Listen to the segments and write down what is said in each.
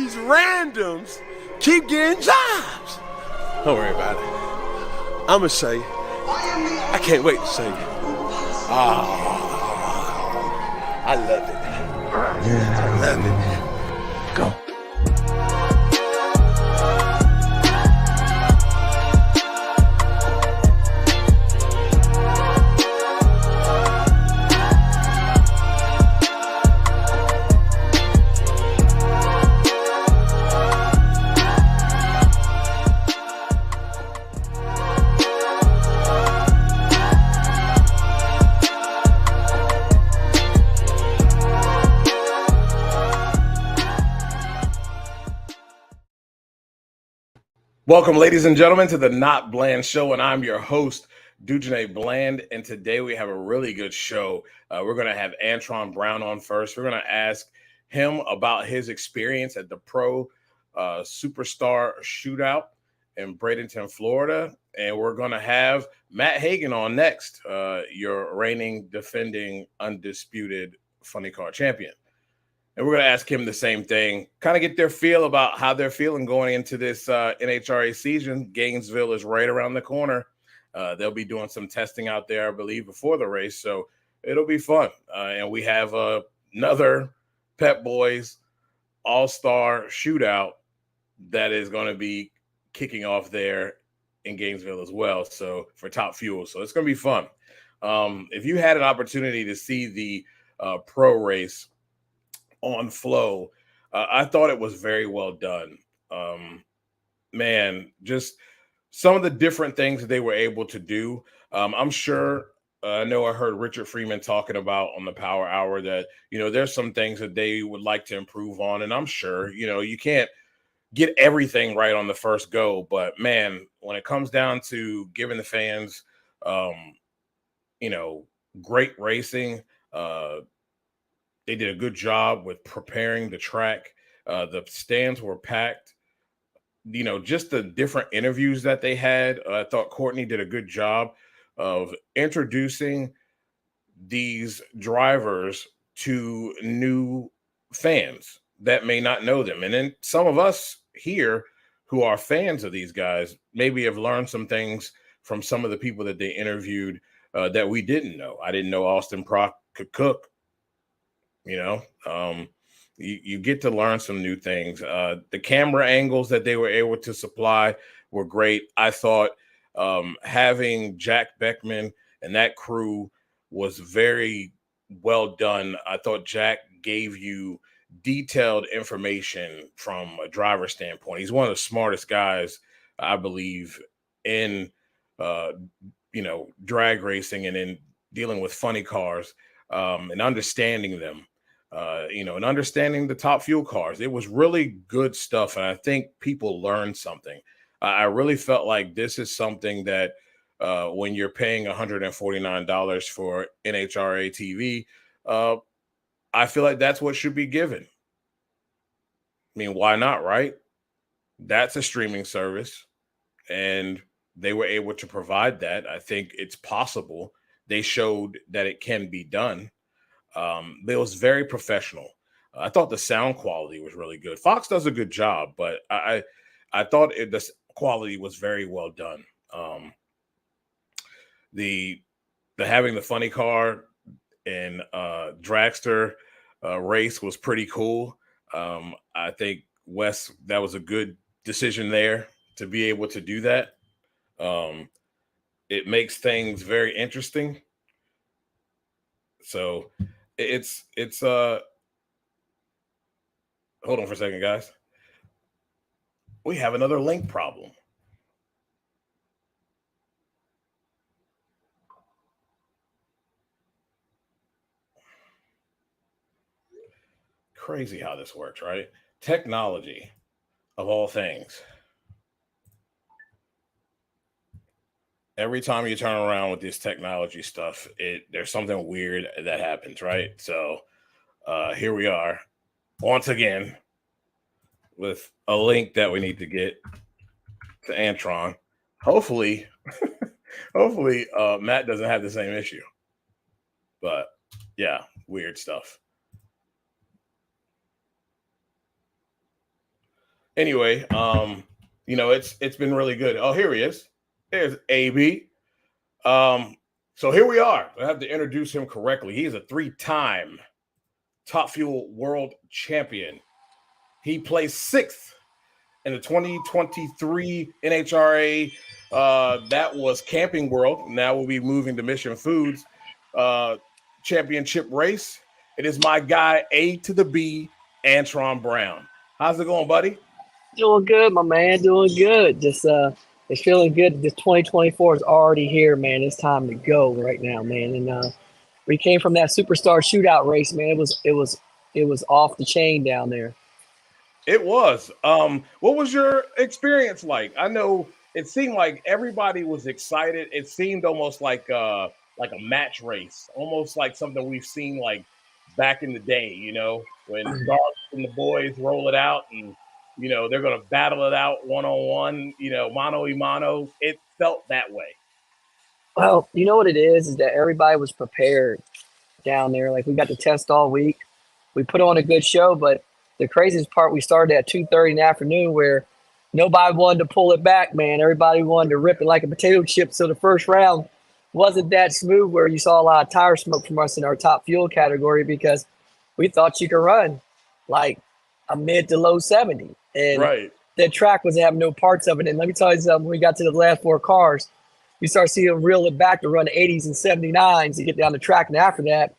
these randoms keep getting jobs? Don't worry about it. I'm going to say, I can't wait to say it. I love it. I love it. Go. Welcome, ladies and gentlemen, to the NotBland Show, and I'm your host, Dujane Bland, and today we have a really good show. We're going to have Antron Brown on first. We're going to ask him about his experience at the PRO Superstar Shootout in Bradenton, Florida, and we're going to have Matt Hagan on next, your reigning, defending, undisputed funny car champion. And we're going to ask him the same thing, kind of get their feel about how they're feeling going into this NHRA season. Gainesville is right around the corner. They'll be doing some testing out there, I believe, before the race. So it'll be fun. And we have another Pep Boys All-Star Shootout that is going to be kicking off there in Gainesville as well. So for Top Fuel. So it's going to be fun. If you had an opportunity to see the pro race on Flow, I thought it was very well done. Man, just some of the different things that they were able to do. I'm sure, I know I heard Richard Freeman talking about on the Power Hour that, there's some things that they would like to improve on. And I'm sure, you can't get everything right on the first go. But man, when it comes down to giving the fans, great racing, they did a good job with preparing the track. The stands were packed. Just the different interviews that they had. I thought Courtney did a good job of introducing these drivers to new fans that may not know them. And then some of us here who are fans of these guys maybe have learned some things from some of the people that they interviewed that we didn't know. I didn't know Austin Prock could cook. You get to learn some new things. The camera angles that they were able to supply were great. I thought having Jack Beckman and that crew was very well done. I thought Jack gave you detailed information from a driver standpoint. He's one of the smartest guys, I believe, in drag racing and in dealing with funny cars and understanding them. And understanding the Top Fuel cars. It was really good stuff. And I think people learned something. I really felt like this is something that when you're paying $149 for NHRA TV, I feel like that's what should be given. I mean, why not, right? That's a streaming service. And they were able to provide that. I think it's possible. They showed that it can be done. It was very professional. I thought the sound quality was really good. Fox does a good job, but I thought the quality was very well done. The having the funny car and dragster race was pretty cool. I think Wes, that was a good decision there to be able to do that. It makes things very interesting. So it's hold on for a second, guys. We have another link problem. Crazy how this works, right? Technology, of all things. Every time you turn around with this technology stuff, there's something weird that happens, right? So here we are once again with a link that we need to get to Antron. Hopefully Matt doesn't have the same issue. But yeah, weird stuff. Anyway, it's been really good. Oh, here he is. There's AB. So here we are. I have to introduce him correctly. He is a 3-time Top Fuel World Champion. He placed 6th in the 2023 NHRA. That was Camping World. Now we'll be moving to Mission Foods championship race. It is my guy, A to the B, Antron Brown. How's it going, buddy? Doing good, my man. Doing good. Just it's feeling good. This 2024 is already here, man. It's time to go right now, man. And we came from that Superstar Shootout race, man. It was off the chain down there. It was. What was your experience like? I know it seemed like everybody was excited. It seemed almost like a match race, almost like something we've seen like back in the day, when Dark and the boys roll it out and they're going to battle it out one-on-one, mano a mano. It felt that way. Well, you know what it is that everybody was prepared down there. Like, we got to test all week. We put on a good show, but the craziest part, we started at 2:30 in the afternoon where nobody wanted to pull it back, man. Everybody wanted to rip it like a potato chip. So the first round wasn't that smooth, where you saw a lot of tire smoke from us in our top fuel category, because we thought you could run like a mid to low 70. And right. The track was having no parts of it. And let me tell you something, when we got to the last 4 cars, you start seeing them reel it back to run 80s and 79s to get down the track. And after that,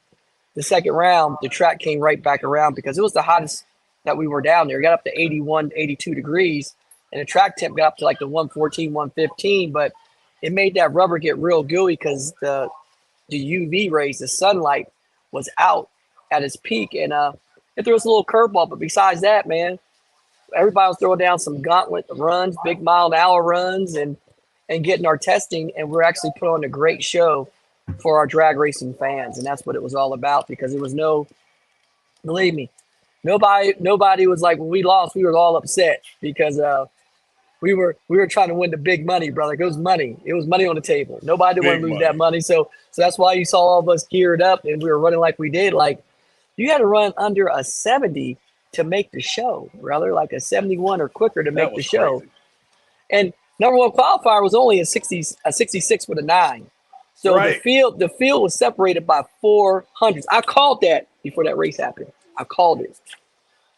the second round, the track came right back around because it was the hottest that we were down there. It got up to 81, 82 degrees, and the track temp got up to like the 114, 115. But it made that rubber get real gooey because the UV rays, the sunlight, was out at its peak. And it threw us a little curveball. But besides that, man, everybody was throwing down some gauntlet runs, big mile-an-hour runs, and getting our testing. And we're actually put on a great show for our drag racing fans. And that's what it was all about, because it was believe me, nobody was like, when we lost, we were all upset because we were trying to win the big money, brother. It was money. It was money on the table. Nobody didn't want to lose that money. So that's why you saw all of us geared up and we were running like we did. Like, you had to run under a 70 to make the show, brother, like a 71 or quicker to make the show. Crazy. And number one qualifier was only a 66 with a 9. So right. The field was separated by 400s. I called that before that race happened. I called it.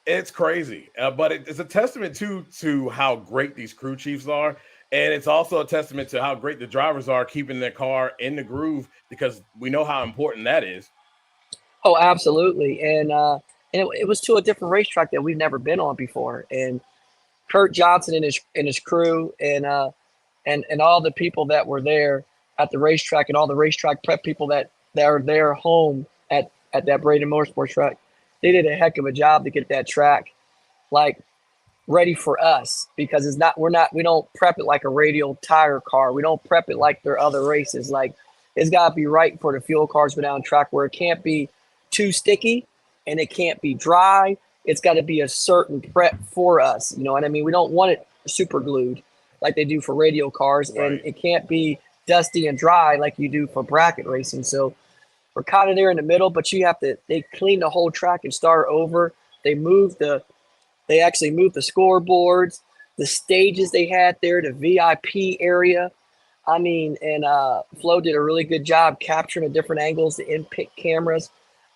It's crazy, but it's a testament to how great these crew chiefs are, and it's also a testament to how great the drivers are keeping their car in the groove, because we know how important that is. Oh, absolutely, and it was to a different racetrack that we've never been on before, and Kurt Johnson and his crew and all the people that were there at the racetrack, and all the racetrack prep people that are there home at that Braden Motorsports track. They did a heck of a job to get that track like ready for us, because we don't prep it like a radial tire car. We don't prep it like their other races. Like, it's got to be right for the fuel cars go down track, where it can't be too sticky and it can't be dry. It's got to be a certain prep for us. You know what I mean? We don't want it super glued like they do for radial cars, right. And it can't be dusty and dry like you do for bracket racing. So we're kind of there in the middle, but they cleaned the whole track and start over. They actually moved the scoreboards, the stages they had there, the VIP area. I mean, and Flo did a really good job capturing the different angles, the in-pit cameras.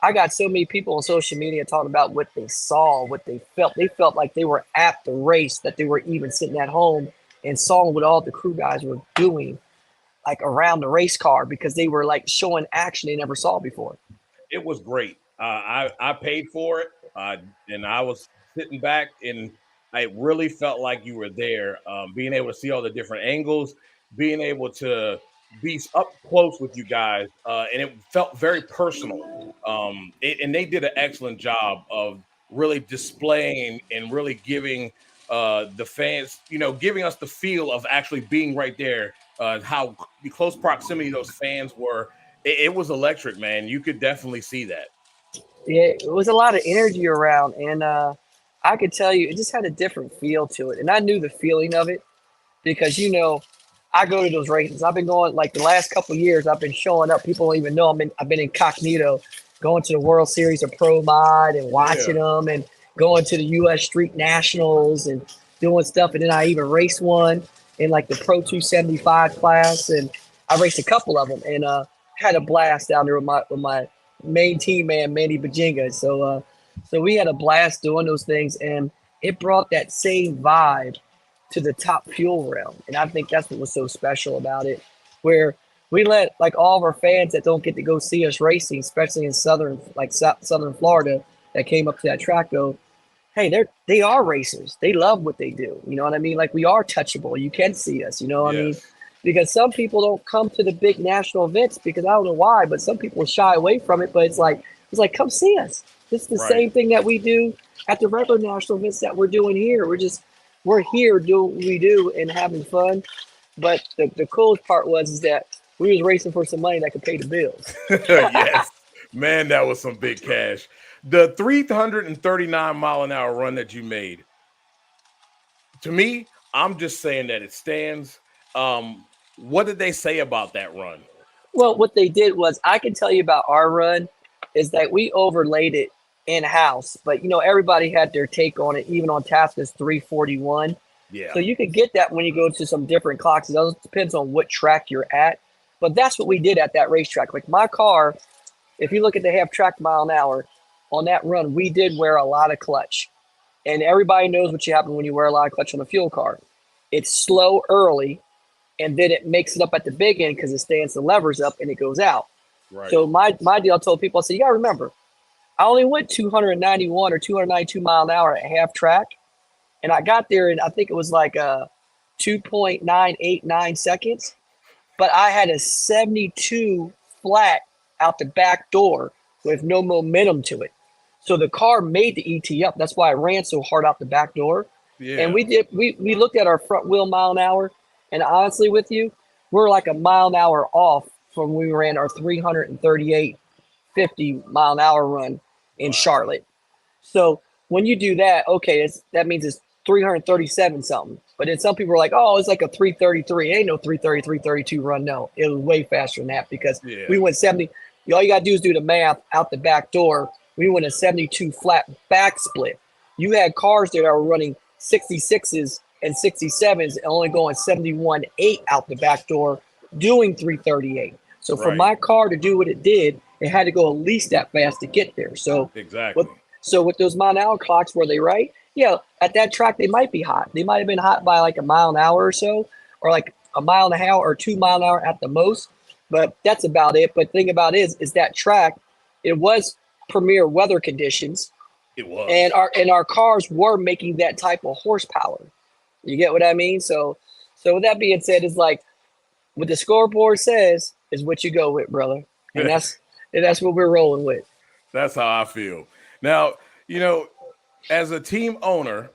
I got so many people on social media talking about what they saw, what they felt. They felt like they were at the race, that they were even sitting at home and saw what all the crew guys were doing, like around the race car, because they were like showing action they never saw before. It was great. I paid for it, and I was sitting back, and I really felt like you were there, being able to see all the different angles, being able to be up close with you guys, and it felt very personal. And they did an excellent job of really displaying and really giving the fans, giving us the feel of actually being right there. How the close proximity those fans were. It was electric, man. You could definitely see that. Yeah, it was a lot of energy around, and I could tell you it just had a different feel to it. And I knew the feeling of it because, I go to those races. I've been going, like, the last couple of years, I've been showing up. People don't even know I've been incognito, going to the World Series of Pro Mod and watching them, and going to the U.S. Street Nationals and doing stuff. And then I even raced one in like the Pro 275 class, and I raced a couple of them, and had a blast down there with my main team man, Manny Bajinga. So we had a blast doing those things, and it brought that same vibe to the top fuel realm. And I think that's what was so special about it, where we let like all of our fans that don't get to go see us racing, especially in southern Florida, that came up to that track go, hey, they are racers. They love what they do. You know what I mean? Like, we are touchable. You can see us. You know what I mean? Because some people don't come to the big national events because I don't know why, but some people shy away from it. But it's like come see us. This is the same thing that we do at the regular national events that we're doing here. We're here doing what we do and having fun. But the coolest part is that we was racing for some money that could pay the bills. Yes, man, that was some big cash. The 339 mile an hour run that you made, to me, I'm just saying that it stands. What did they say about that run? Well, what they did was, I can tell you about our run is that we overlaid it in-house, but everybody had their take on it. Even on Tasca's 341. Yeah. So you could get that when you go to some different clocks. It depends on what track you're at. But that's what we did at that racetrack. Like, my car, if you look at the half track mile an hour on that run, we did wear a lot of clutch. And everybody knows what happens when you wear a lot of clutch on a fuel car. It's slow early, and then it makes it up at the big end because it stands the levers up and it goes out. Right. So my deal, I told people, I said, you got to remember, I only went 291 or 292 mile an hour at half track. And I got there, and I think it was like 2.989 seconds. But I had a 72 flat out the back door with no momentum to it. So the car made the ET up. That's why I ran so hard out the back door. Yeah. And we looked at our front wheel mile an hour, and honestly with you, we're like a mile an hour off from when we ran our 338.50 mile an hour run in Charlotte. So when you do that, okay, that means it's 337 something. But then some people are like, oh, it's like a 333. It ain't no 330, 332 run. No, it was way faster than that because we went 70. All you got to do is do the math out the back door. We went a 72 flat back split. You had cars that are running 66s and 67s and only going 71.8 out the back door doing 338. So for my car to do what it did, it had to go at least that fast to get there. So exactly. With those mile an hour clocks, were they right? Yeah, at that track, they might be hot. They might have been hot by like a mile an hour or so, or like a mile and a half or 2 mile an hour at the most. But that's about it. But the thing about it is that track, it was premier weather conditions. It was. And our cars were making that type of horsepower. You get what I mean? So with that being said, it's like what the scoreboard says is what you go with, brother. And that's what we're rolling with. That's how I feel. Now, as a team owner,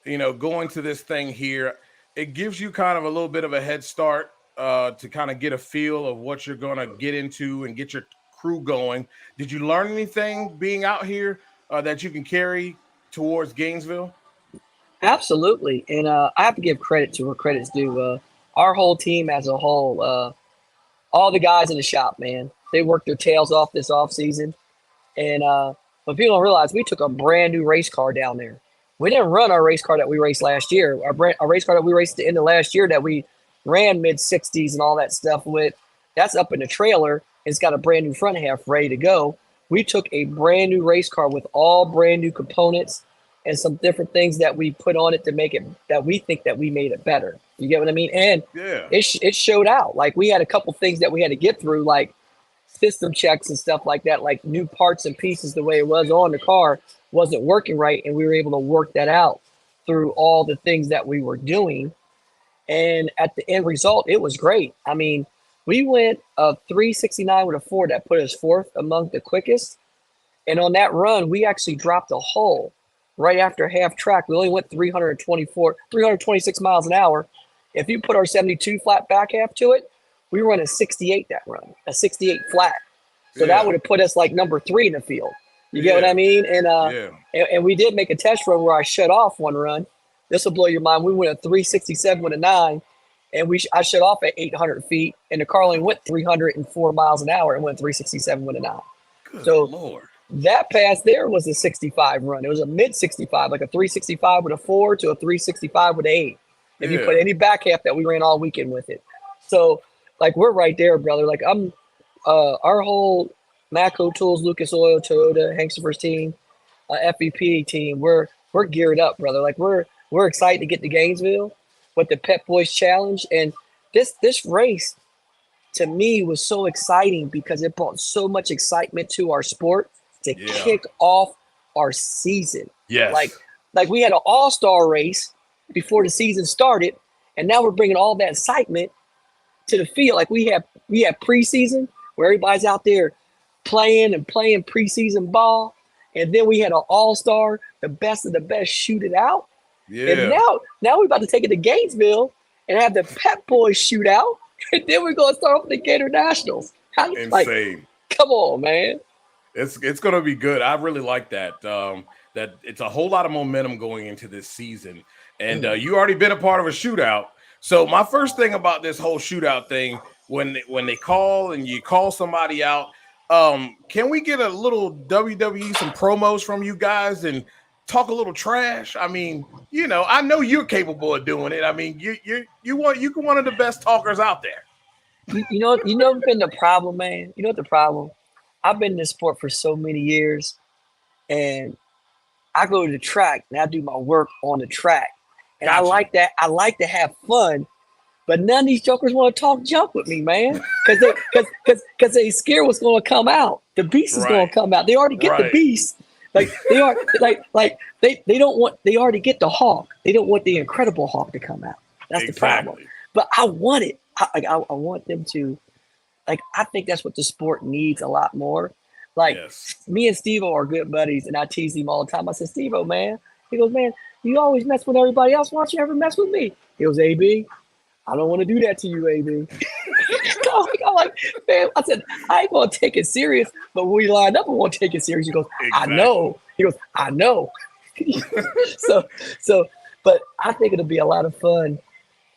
going to this thing here, it gives you kind of a little bit of a head start to kind of get a feel of what you're going to get into and get your crew going. Did you learn anything being out here that you can carry towards Gainesville? Absolutely. And I have to give credit to where credit's due. Our whole team as a whole, all the guys in the shop, man, they worked their tails off this offseason. And but people don't realize we took a brand new race car down there. We didn't run our race car that we raced last year. Our race car that we raced at the end of last year that we ran mid-60s and all that stuff with, that's up in the trailer. It's got a brand new front half ready to go. We took a brand new race car with all brand new components and some different things that we put on it to make it that we think that we made it better. You get what I mean? And it showed out. Like, we had a couple things that we had to get through, like system checks and stuff like that, like new parts and pieces. The way it was on the car wasn't working right, and we were able to work that out through all the things that we were doing. And at the end result, it was great. I mean, we went a 369 with a 4 that put us fourth among the quickest. And on that run, we actually dropped a hole right after half track. We only went 326 miles an hour. If you put our 72 flat back half to it, we were running 68 that run, a 68 flat. So that would have put us like number 3 in the field. You get what I mean? And we did make a test run where I shut off one run. This will blow your mind. We went a 367 with a 9, and I shut off at 800 feet, and the car only went 304 miles an hour and went 367 with a 9. Good Lord. That pass there was a 65 run. It was a mid 65, like a 365 with a 4 to a 365 with an 8. If you put Yeah. any back half that we ran all weekend with it. So, like, we're right there, brother. Like, our whole Matco Tools, Lucas Oil, Toyota, Hank's team, FEP team, we're geared up, brother. Like, we're excited to get to Gainesville with the Pep Boys Challenge. And this race, to me, was so exciting because it brought so much excitement to our sport to Yeah. kick off our season. Like, Yes. like we had an all-star race before the season started, and now we're bringing all that excitement to the field. Like we have preseason where everybody's out there playing preseason ball, and then we had an all-star, the best of the best, shoot it out. And Yeah. now we're about to take it to Gainesville and have the Pep Boys shootout, and then we're gonna start off the Gatornationals. Like, Insane. come on, man. It's going to be good. I really like that. That it's a whole lot of momentum going into this season, and you already been a part of a shootout. So my first thing about this whole shootout thing, when they call and you call somebody out, can we get a little WWE, some promos from you guys and talk a little trash? I mean, I know you're capable of doing it. I mean, you're one of the best talkers out there. You know what's been the problem, man? You know what the problem? I've been in this sport for so many years, and I go to the track and I do my work on the track. And I Gotcha. like that. I like to have fun, but none of these jokers want to talk junk with me, man. Because they scared what's going to come out. The beast is going to come out. They already get the beast. Like they are they don't want, they already get the Hawk. They don't want the Incredible Hawk to come out. That's the problem. But I want it. I want them to, like, I think that's what the sport needs a lot more. Like, me and Steve-O are good buddies, and I tease him all the time. I said, Steve-O, man. He goes, man, you always mess with everybody else. Why don't you ever mess with me? He goes, AB, I don't want to do that to you, AB. I'm like, man, I said, I ain't going to take it serious, but when we lined up, I want to take it serious. He goes, I know. He goes, I know. So, but I think it'll be a lot of fun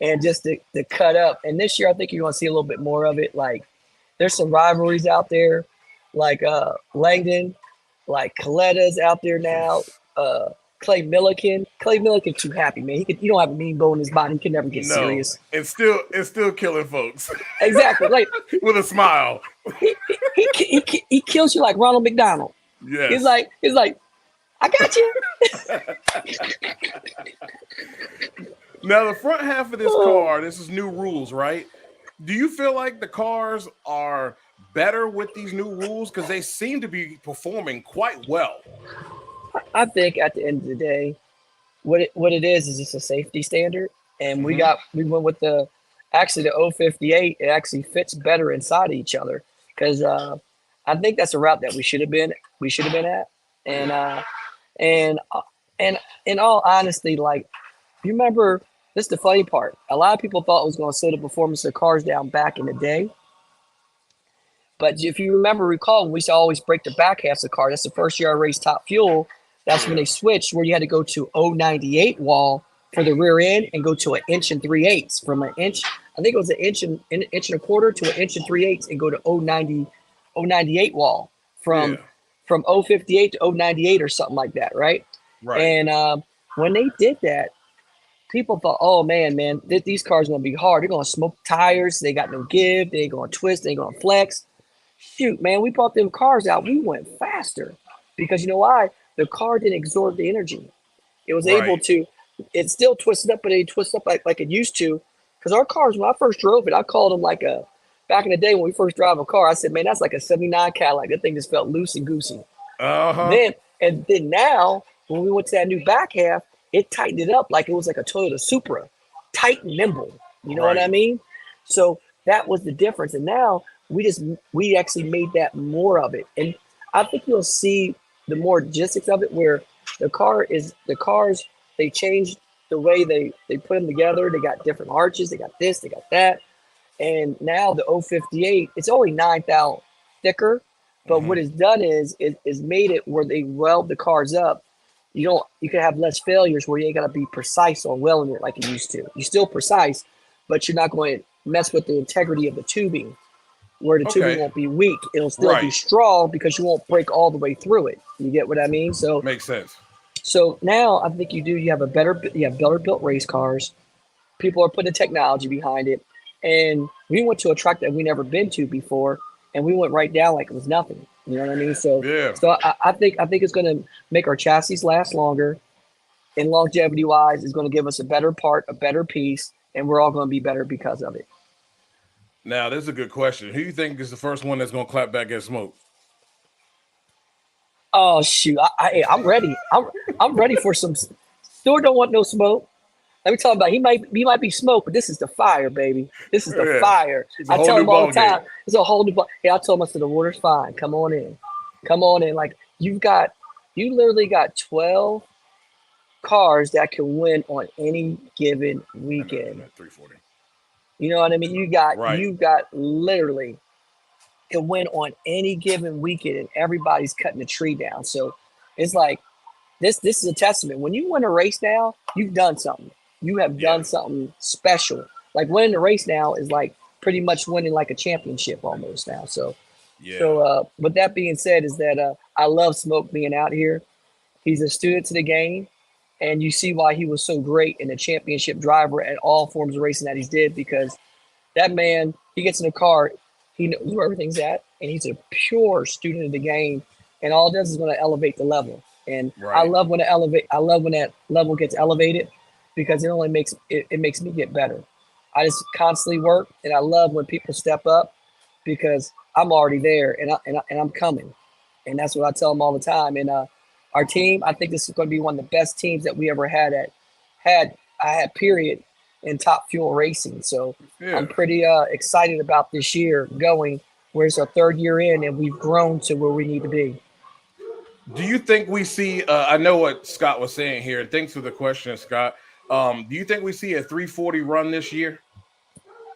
and just to cut up. And this year, I think you're going to see a little bit more of it. Like, there's some rivalries out there, like Langdon, like Coletta's out there now. Clay Milliken too happy, man. He don't have a mean bone in his body. He can never get serious. It's still killing folks. Exactly, like with a smile. He kills you like Ronald McDonald. Yes. He's like, I got you. Now the front half of this car, this is new rules, right? Do you feel like the cars are better with these new rules? Because they seem to be performing quite well. I think at the end of the day, what it is just a safety standard. And we went with the 058. It actually fits better inside of each other. Because I think that's a route that we should have been at. And in all honesty, like, you remember, this is the funny part. A lot of people thought it was going to slow the performance of cars down back in the day. But if you recall, we used to always break the back half of the car. That's the first year I raced Top Fuel. That's when they switched, where you had to go to 098 wall for the rear end and go to 1 3/8 from an inch. I think it was an inch and a quarter to 1 3/8 and go to 098 wall from 058 to 098 or something like that, right? Right. And when they did that, people thought, oh, man, these cars are going to be hard. They're going to smoke tires. They got no give. They ain't going to twist. They ain't going to flex. Shoot, man, we brought them cars out. We went faster because you know why? The car didn't absorb the energy. It was able to, it still twisted up, but it twisted up like it used to. Because our cars, when I first drove it, I called them like back in the day when we first drive a car, I said, man, that's like a 79 Cadillac. That thing just felt loose and goosey. Then now, when we went to that new back half, it tightened it up like it was like a Toyota Supra, tight and nimble. You know what I mean? So that was the difference. And now we actually made that more of it. And I think you'll see the more logistics of it, where the cars, they changed the way they put them together. They got different arches. They got this, they got that. And now the 058, it's only 9 thou thicker. But what it's done is made it where they weld the cars up. You can have less failures where you ain't got to be precise on welding it like you used to. You're still precise, but you're not going to mess with the integrity of the tubing. where the tubing Okay. won't be weak. It'll still be Right. strong because you won't break all the way through it. You get what I mean? So Makes sense. now I think you have better built race cars. People are putting technology behind it. And we went to a track that we never been to before, and we went right down like it was nothing. You know what I mean? So Yeah. I think it's going to make our chassis last longer, and longevity wise, is going to give us a better part, a better piece, and we're all going to be better because of it. Now, this is a good question. Who do you think is the first one that's going to clap back at smoke? Oh shoot, I'm ready. I'm ready for some. Stewart don't want no smoke. Let me tell him about it. He might be smoke, but this is the fire, baby. This is the Yeah. fire. It's a I whole tell new him all the ball game. time. It's a whole new ball. Yeah, I told him, I said, the water's fine. Come on in. Like you literally got 12 cars that can win on any given weekend. 340. You know what I mean? You Right. got literally can win on any given weekend, and everybody's cutting the tree down. So it's like this is a testament. When you win a race now, you've done something. You have done something special. Like winning the race now is like pretty much winning like a championship almost now. So with that being said, is that I love Smoke being out here. He's a student to the game, and you see why he was so great in the championship driver at all forms of racing that he's did, because that man, he gets in the car, he knows where everything's at, and he's a pure student of the game, and all it does is going to elevate the level. And I love when that level gets elevated, because it only makes me get better. I just constantly work, and I love when people step up, because I'm already there, and I'm coming, and that's what I tell them all the time. And our team, I think this is going to be one of the best teams that we ever had period in Top Fuel racing. So I'm pretty excited about this year going, where it's our third year in, and we've grown to where we need to be. Do you think we see, I know what Scott was saying here, and thanks for the question, Scott. Do you think we see a 340 run this year?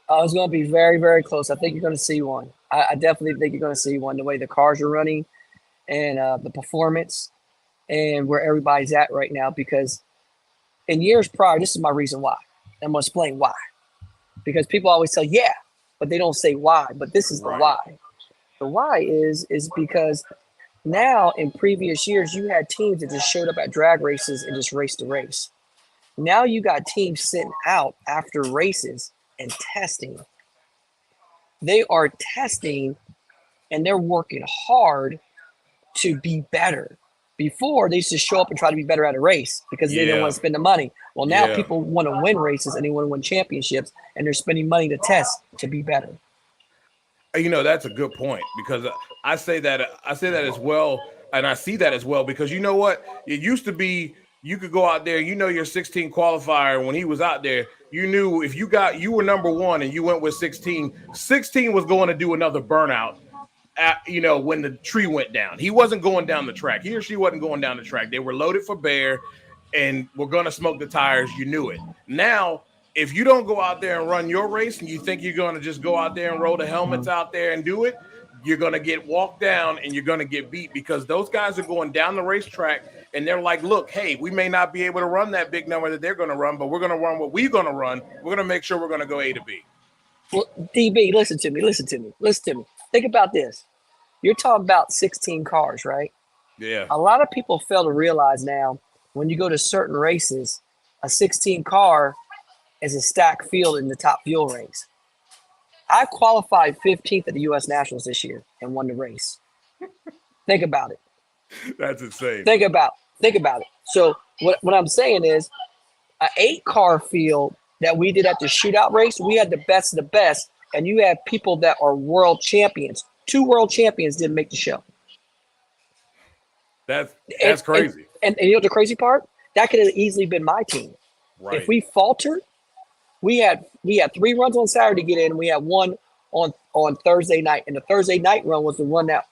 It's going to be very, very close. I think you're going to see one. I definitely think you're going to see one, the way the cars are running, and the performance, and where everybody's at right now. Because in years prior, this is my reason why. I'm going to explain why. Because people always say, yeah, but they don't say why. But this is the why. The why is because now, in previous years, you had teams that just showed up at drag races and just raced the race. Now you got teams sitting out after races and testing. They are testing, and they're working hard to be better. Before, they used to show up and try to be better at a race because they didn't want to spend the money. Well, now people want to win races, and they want to win championships, and they're spending money to test to be better. You know, that's a good point, because I say that as well, and I see that as well, because you know what? It used to be you could go out there, your 16 qualifier, when he was out there, you knew if you were number one and you went with 16 was going to do another burnout. When the tree went down, he wasn't going down the track. He or she wasn't going down the track. They were loaded for bear, and we're going to smoke the tires. You knew it. Now, if you don't go out there and run your race, and you think you're going to just go out there and roll the helmets out there and do it, you're going to get walked down, and you're going to get beat, because those guys are going down the racetrack, and they're like, look, hey, we may not be able to run that big number that they're going to run, but we're going to run what we're going to run. We're going to make sure we're going to go A to B. Well, DB, listen to me. Think about this. You're talking about 16 cars, right? Yeah. A lot of people fail to realize now, when you go to certain races, a 16 car is a stacked field in the Top Fuel race. I qualified 15th at the U.S. Nationals this year and won the race. Think about it. That's insane. Think about it. So what I'm saying is, an 8-car field that we did at the shootout race, we had the best of the best, and you had people that are world champions. 2 world champions didn't make the show. That's crazy. And you know the crazy part? That could have easily been my team. Right. If we faltered, we had 3 runs on Saturday to get in. We had 1 on Thursday night, and the Thursday night run was the one that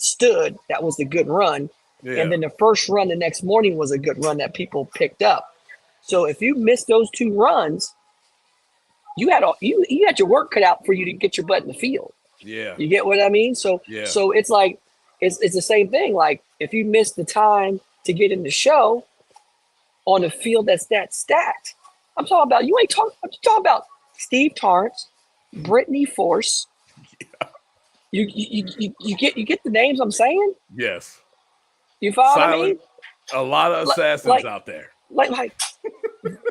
stood. That was the good run. Yeah. And then the first run the next morning was a good run that people picked up. So if you missed those 2 runs, you had your work cut out for you to get your butt in the field. Yeah. You get what I mean? So it's like it's the same thing. Like, if you miss the time to get in the show on a field that's that stacked, I'm talking about Steve Torrance, Brittany Force, You get the names I'm saying? Yes. You follow what I Silent. mean? A lot of assassins out there. Like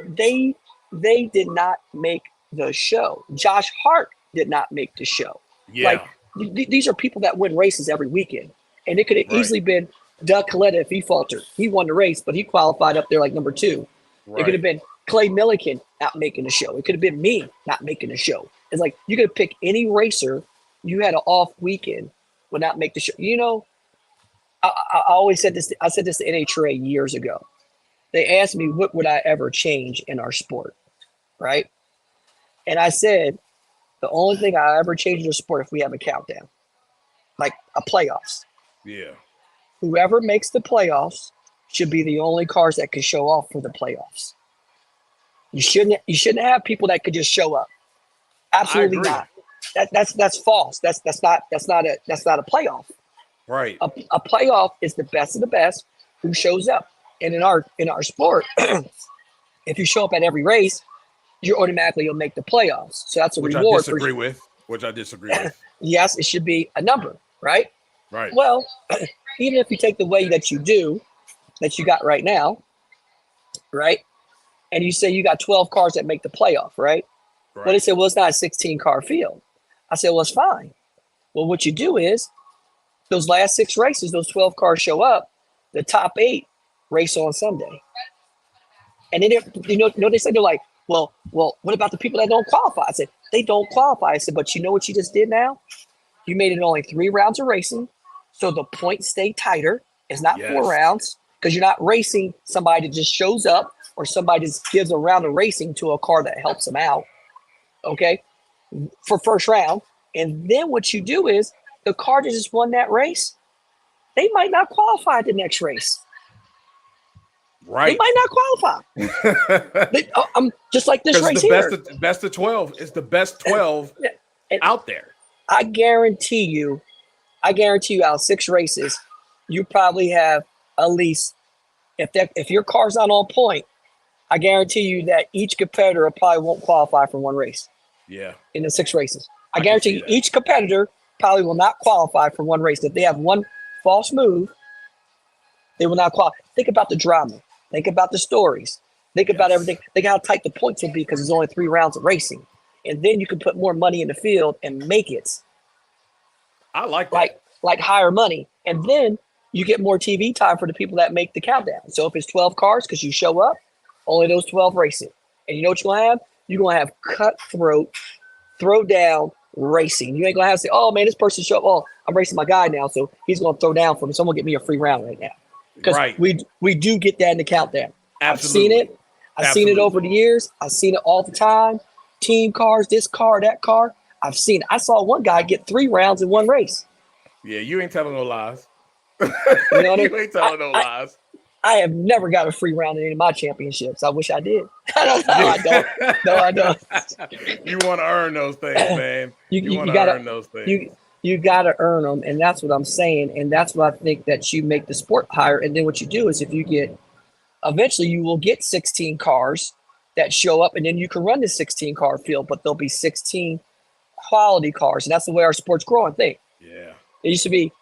they did not make the show. Josh Hart did not make the show. Yeah. These are people that win races every weekend, and it could have easily been Doug Coletta if he faltered. He won the race, but he qualified up there like number 2. It could have been Clay Millican not making the show. It could have been me not making the show. It's like you could pick any racer. You had an off weekend would not make the show. You know, I always said this. I said this to NHRA years ago. They asked me what would I ever change in our sport, right? And I said the only thing I ever change in the sport if we have a countdown, like a playoffs. Yeah. Whoever makes the playoffs should be the only cars that can show off for the playoffs. You shouldn't have people that could just show up. Absolutely not. That's false. That's not a playoff. Right. A playoff is the best of the best who shows up. And in our sport, if you show up at every race, you'll make the playoffs. So that's a reward. Which I disagree with. Yes, it should be a number, right? Right. Well, even if you take the way that you got right now, right? And you say you got 12 cars that make the playoff, right? Well, they say, well, it's not a 16-car field. I said, well, it's fine. Well, what you do is those last 6 races, those 12 cars show up, the top 8 race on Sunday. And then, they said, they're like, well, what about the people that don't qualify? I said, they don't qualify. I said, but you know what you just did now? You made it only 3 rounds of racing, so the points stay tighter. It's not 4 rounds because you're not racing somebody that just shows up or somebody just gives a round of racing to a car that helps them out, okay, for first round. And then what you do is the car that just won that race, they might not qualify the next race. Right. They might not qualify. Just like this race here. Best of 12 is the best 12 out there. I guarantee you out of 6 races, you probably have at least, if your car's not on point, I guarantee you that each competitor probably won't qualify for one race. Yeah. In the 6 races. I guarantee you each competitor probably will not qualify for one race. If they have one false move, they will not qualify. Think about the drama. Think about the stories. Think about everything. Think how tight the points will be because there's only 3 rounds of racing. And then you can put more money in the field and make it. I like that. Like higher money. And then you get more TV time for the people that make the countdown. So if it's 12 cars because you show up, only those 12 racing. And you know what you're going to have? You're going to have cutthroat, throw down racing. You ain't going to have to say, oh, man, this person showed up. Oh, I'm racing my guy now, so he's going to throw down for me. Someone get me a free round right now. Because we do get that in the countdown. Absolutely. I've seen it over the years. I've seen it all the time. Team cars, this car, that car. I've seen it. I saw one guy get 3 rounds in one race. Yeah, you ain't telling no lies. You know what you ain't telling no lies. I have never got a free round in any of my championships. I wish I did. I don't. You want to earn those things, man. You want to earn those things. You got to earn them, and that's what I'm saying. And that's what I think that you make the sport higher. And then what you do is if you get – eventually you will get 16 cars that show up, and then you can run the 16-car field, but there'll be 16 quality cars. And that's the way our sport's growing. Think. Yeah. It used to be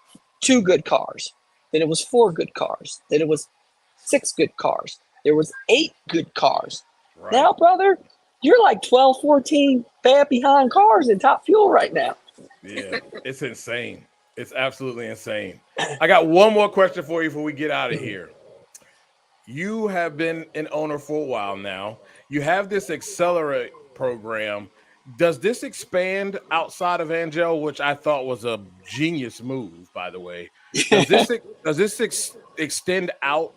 2 good cars. Then it was 4 good cars. Then it was 6 good cars. There was 8 good cars. Right. Now, brother, you're like 12, 14 bad behind cars in top fuel right now. Yeah, it's insane. It's absolutely insane. I got one more question for you before we get out of here. You have been an owner for a while now. You have this Accelerate program. Does this expand outside of Angel, which I thought was a genius move, by the way? Does this extend out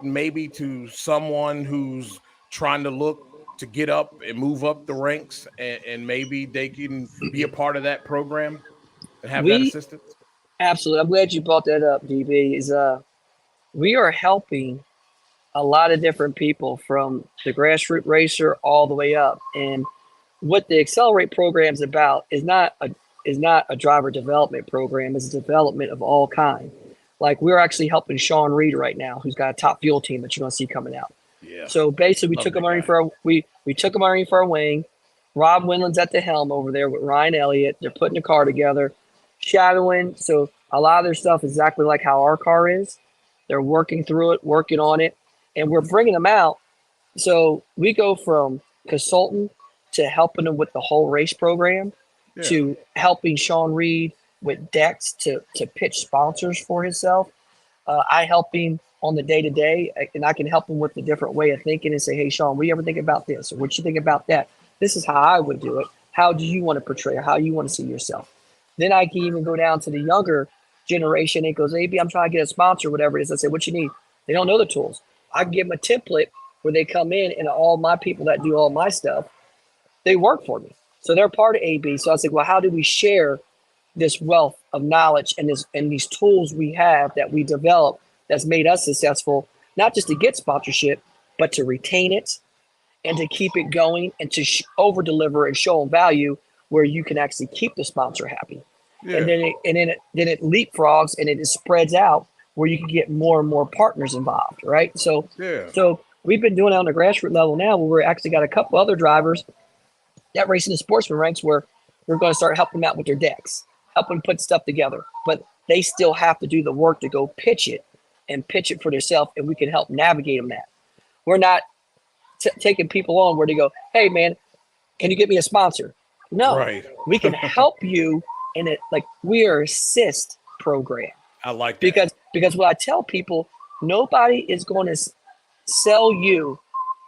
maybe to someone who's trying to look to get up and move up the ranks, and maybe they can be a part of that program and have that assistance? Absolutely. I'm glad you brought that up, DB. We are helping a lot of different people from the grassroots racer all the way up. And what the Accelerate program is about is not a driver development program. It's a development of all kinds. Like we're actually helping Sean Reed right now, who's got a top fuel team that you're going to see coming out. Yeah. So basically, we took him underneath for our wing. Rob Winland's at the helm over there with Ryan Elliott. They're putting the car together, shadowing. So a lot of their stuff is exactly like how our car is. They're working through it, working on it, and we're bringing them out. So we go from consultant to helping them with the whole race program to helping Sean Reed with decks to pitch sponsors for himself. I help him on the day-to-day, and I can help him with the different way of thinking and say, hey, Sean, what do you ever think about this? Or what you think about that? This is how I would do it. How do you want to portray or how you want to see yourself? Then I can even go down to the younger generation. It goes, AB, I'm trying to get a sponsor, whatever it is. I say, what you need? They don't know the tools. I can give them a template where they come in, and all my people that do all my stuff, they work for me. So they're part of AB. So I was like, well, how do we share this wealth of knowledge and these tools we have that we develop that's made us successful, not just to get sponsorship, but to retain it and to keep it going and to over deliver and show them value where you can actually keep the sponsor happy. Yeah. And then it leapfrogs and it spreads out where you can get more and more partners involved, right? So we've been doing it on the grassroots level now, where we're actually got a couple other drivers that race in the sportsman ranks where we're going to start helping them out with their decks, help them put stuff together, but they still have to do the work to go pitch it for themselves, and we can help navigate them that. We're not taking people on where they go, hey man, can you get me a sponsor? No, we can help you in it. Like, we are assist program. I like that. Because what I tell people, nobody is going to sell you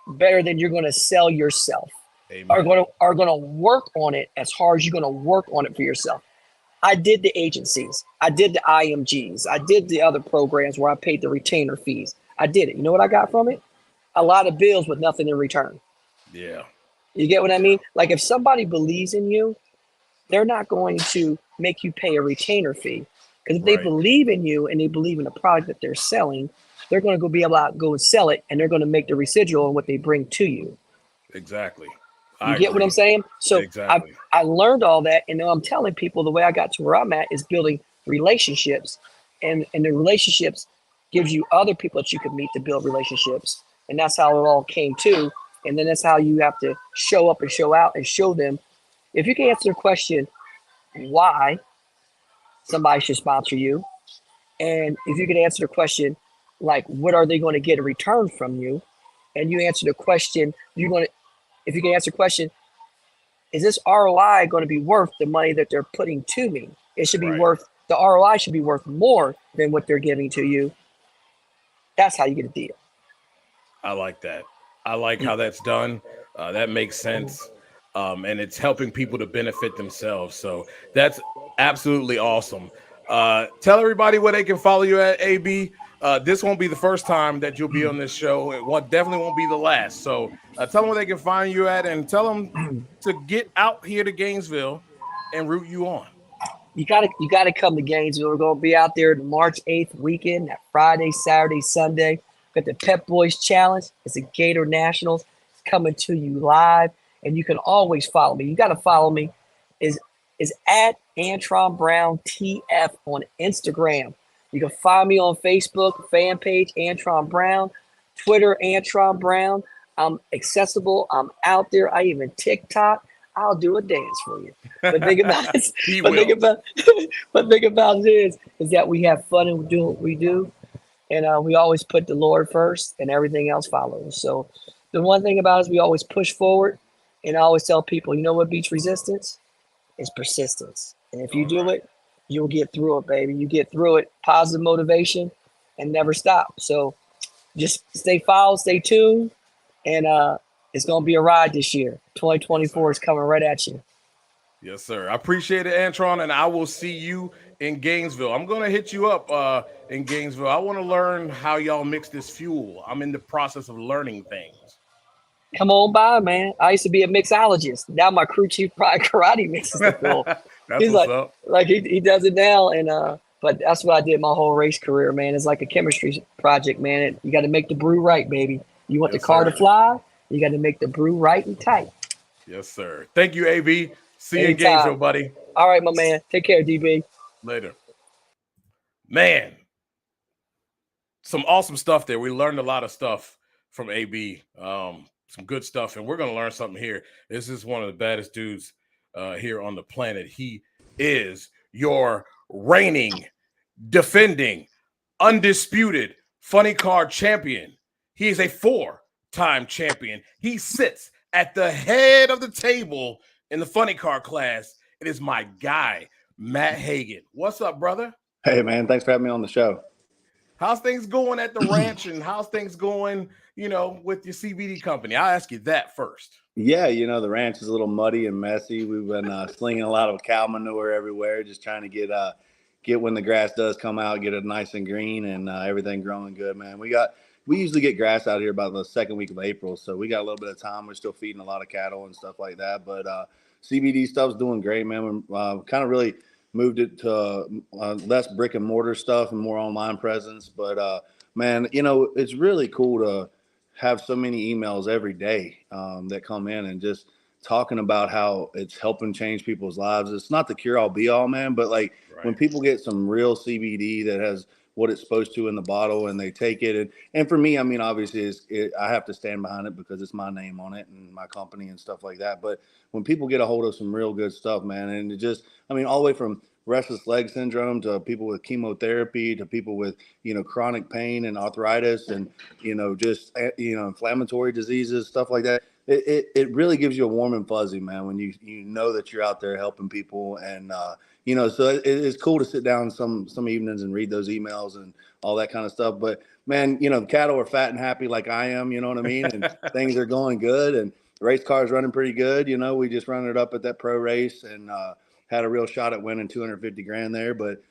better than you're going to sell yourself. Amen. Are going to work on it as hard as you're going to work on it for yourself. I did the agencies. I did the IMGs. I did the other programs where I paid the retainer fees. I did it. You know what I got from it? A lot of bills with nothing in return. Yeah. You get what I mean? Like, if somebody believes in you, they're not going to make you pay a retainer fee. Because if they believe in you and they believe in the product that they're selling, they're going to be able to go and sell it, and they're going to make the residual on what they bring to you. Exactly. You get what I'm saying? So exactly. I learned all that, and now I'm telling people the way I got to where I'm at is building relationships, and the relationships gives you other people that you can meet to build relationships, and that's how it all came to. And then that's how you have to show up and show out and show them. If you can answer the question, why somebody should sponsor you, and if you can answer the question, like, what are they going to get in return from you, and you answer the question, if you can answer the question, is this ROI going to be worth the money that they're putting to me? It should be worth, the ROI should be worth more than what they're giving to you. That's how you get a deal. I like that. I like how that's done. That makes sense. And it's helping people to benefit themselves. So that's absolutely awesome. Tell everybody where they can follow you at, AB. This won't be the first time that you'll be on this show. It definitely won't be the last. So tell them where they can find you at, and tell them to get out here to Gainesville and root you on. You gotta come to Gainesville. We're gonna be out there the March 8th weekend, that Friday, Saturday, Sunday. Got the Pep Boys Challenge. It's a Gatornationals. It's coming to you live, and you can always follow me. You got to follow me. Is at Antron Brown TF on Instagram. You can find me on Facebook fan page Antron Brown, Twitter Antron Brown. I'm accessible. I'm out there. I even TikTok. I'll do a dance for you. But think about it. But think about it is that we have fun and we do what we do. And we always put the Lord first, and everything else follows. So the one thing about it is we always push forward, and I always tell people, you know what beats resistance? It's persistence. And if you do it, you'll get through it, baby. You get through it. Positive motivation and never stop. So just stay followed, stay tuned, and it's going to be a ride this year. 2024 is coming right at you. Yes, sir. I appreciate it, Antron, and I will see you in Gainesville. I'm going to hit you up in Gainesville. I want to learn how y'all mix this fuel. I'm in the process of learning things. Come on by, man. I used to be a mixologist. Now my crew chief karate mixes the fuel. He's like he does it now, and but that's what I did my whole race career, man. It's like a chemistry project, man. You got to make the brew right, baby. You want the car to fly, you got to make the brew right and tight. Yes, sir. Thank you, AB. See you in Gainesville, buddy. All right, my man. Take care, DB. Later. Man, some awesome stuff there. We learned a lot of stuff from AB. some good stuff, and we're going to learn something here. This is one of the baddest dudes here on the planet. He is your reigning, defending, undisputed funny card champion. He is a 4-time champion. He sits at the head of the table in the funny card class. It is my guy, Matt Hagan. What's up, brother? Hey, man. Thanks for having me on the show. How's things going at the ranch, and how's things going, with your CBD company? I'll ask you that first. Yeah, the ranch is a little muddy and messy. We've been slinging a lot of cow manure everywhere, just trying to get when the grass does come out, get it nice and green, and everything growing good, man. We usually get grass out here about the second week of April, so we got a little bit of time. We're still feeding a lot of cattle and stuff like that, but CBD stuff's doing great, man. We're kind of really moved it to less brick and mortar stuff and more online presence. But, man, it's really cool to have so many emails every day that come in and just talking about how it's helping change people's lives. It's not the cure-all be-all, man, but, when people get some real CBD that has what it's supposed to in the bottle and they take it. And for me, I mean, obviously, I have to stand behind it because it's my name on it and my company and stuff like that. But when people get a hold of some real good stuff, man, and it just, all the way from restless leg syndrome to people with chemotherapy to people with, chronic pain and arthritis and, just, inflammatory diseases, stuff like that. It really gives you a warm and fuzzy, man, when you know that you're out there helping people. And, so it's cool to sit down some evenings and read those emails and all that kind of stuff. But, man, the cattle are fat and happy like I am, you know what I mean? And things are going good. And the race car is running pretty good. We just run it up at that pro race and had a real shot at winning $250,000 there. But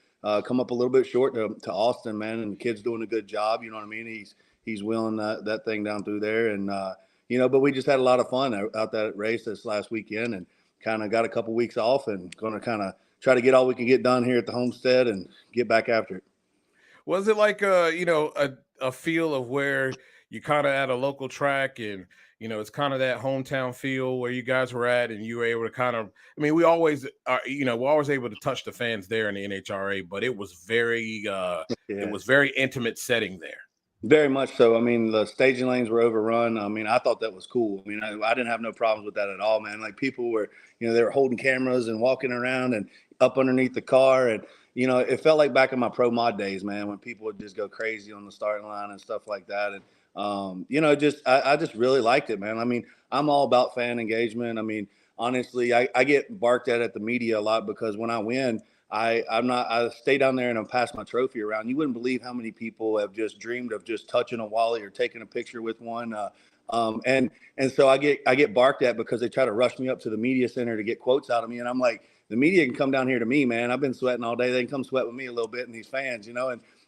come up a little bit short to Austin, man. And the kid's doing a good job. You know what I mean? He's wheeling that thing down through there. And, but we just had a lot of fun out that race this last weekend and kind of got a couple weeks off and going to kind of try to get all we can get done here at the homestead and get back after it. Was it like a feel of where you kind of at a local track and, it's kind of that hometown feel where you guys were at and you were able to kind of, we always are, we're always able to touch the fans there in the NHRA, but it was very, it was very intimate setting there. Very much so. The staging lanes were overrun. I thought that was cool. I didn't have no problems with that at all, man. Like people were, they were holding cameras and walking around and up underneath the car. And, it felt like back in my pro mod days, man, when people would just go crazy on the starting line and stuff like that. And, I just really liked it, man. I'm all about fan engagement. Honestly, I get barked at the media a lot because when I win, I stay down there and I pass my trophy around. You wouldn't believe how many people have just dreamed of just touching a Wally or taking a picture with one. And so I get barked at because they try to rush me up to the media center to get quotes out of me. And I'm like, the media can come down here to me, man. I've been sweating all day. They can come sweat with me a little bit and these fans,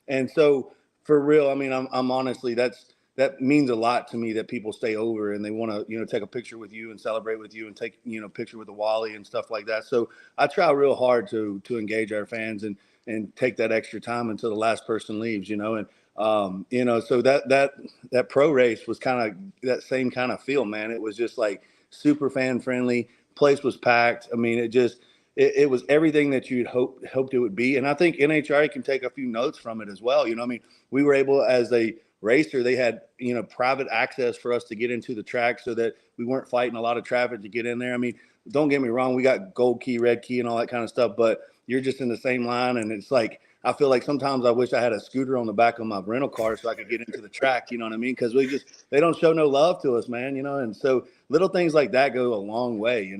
and so for real, I'm honestly, that means a lot to me that people stay over and they want to, take a picture with you and celebrate with you and take, a picture with the Wally and stuff like that. So I try real hard to engage our fans and take that extra time until the last person leaves, and, so that pro race was kind of that same kind of feel, man. It was just like super fan friendly. Place was packed. It was everything that you'd hoped it would be. And I think NHRA can take a few notes from it as well. We were able, as a racer, they had, private access for us to get into the track so that we weren't fighting a lot of traffic to get in there. Don't get me wrong. We got gold key, red key and all that kind of stuff, but you're just in the same line. And it's like, I feel like sometimes I wish I had a scooter on the back of my rental car so I could get into the track. You know what I mean? Because they don't show no love to us, man. And so little things like that go a long way.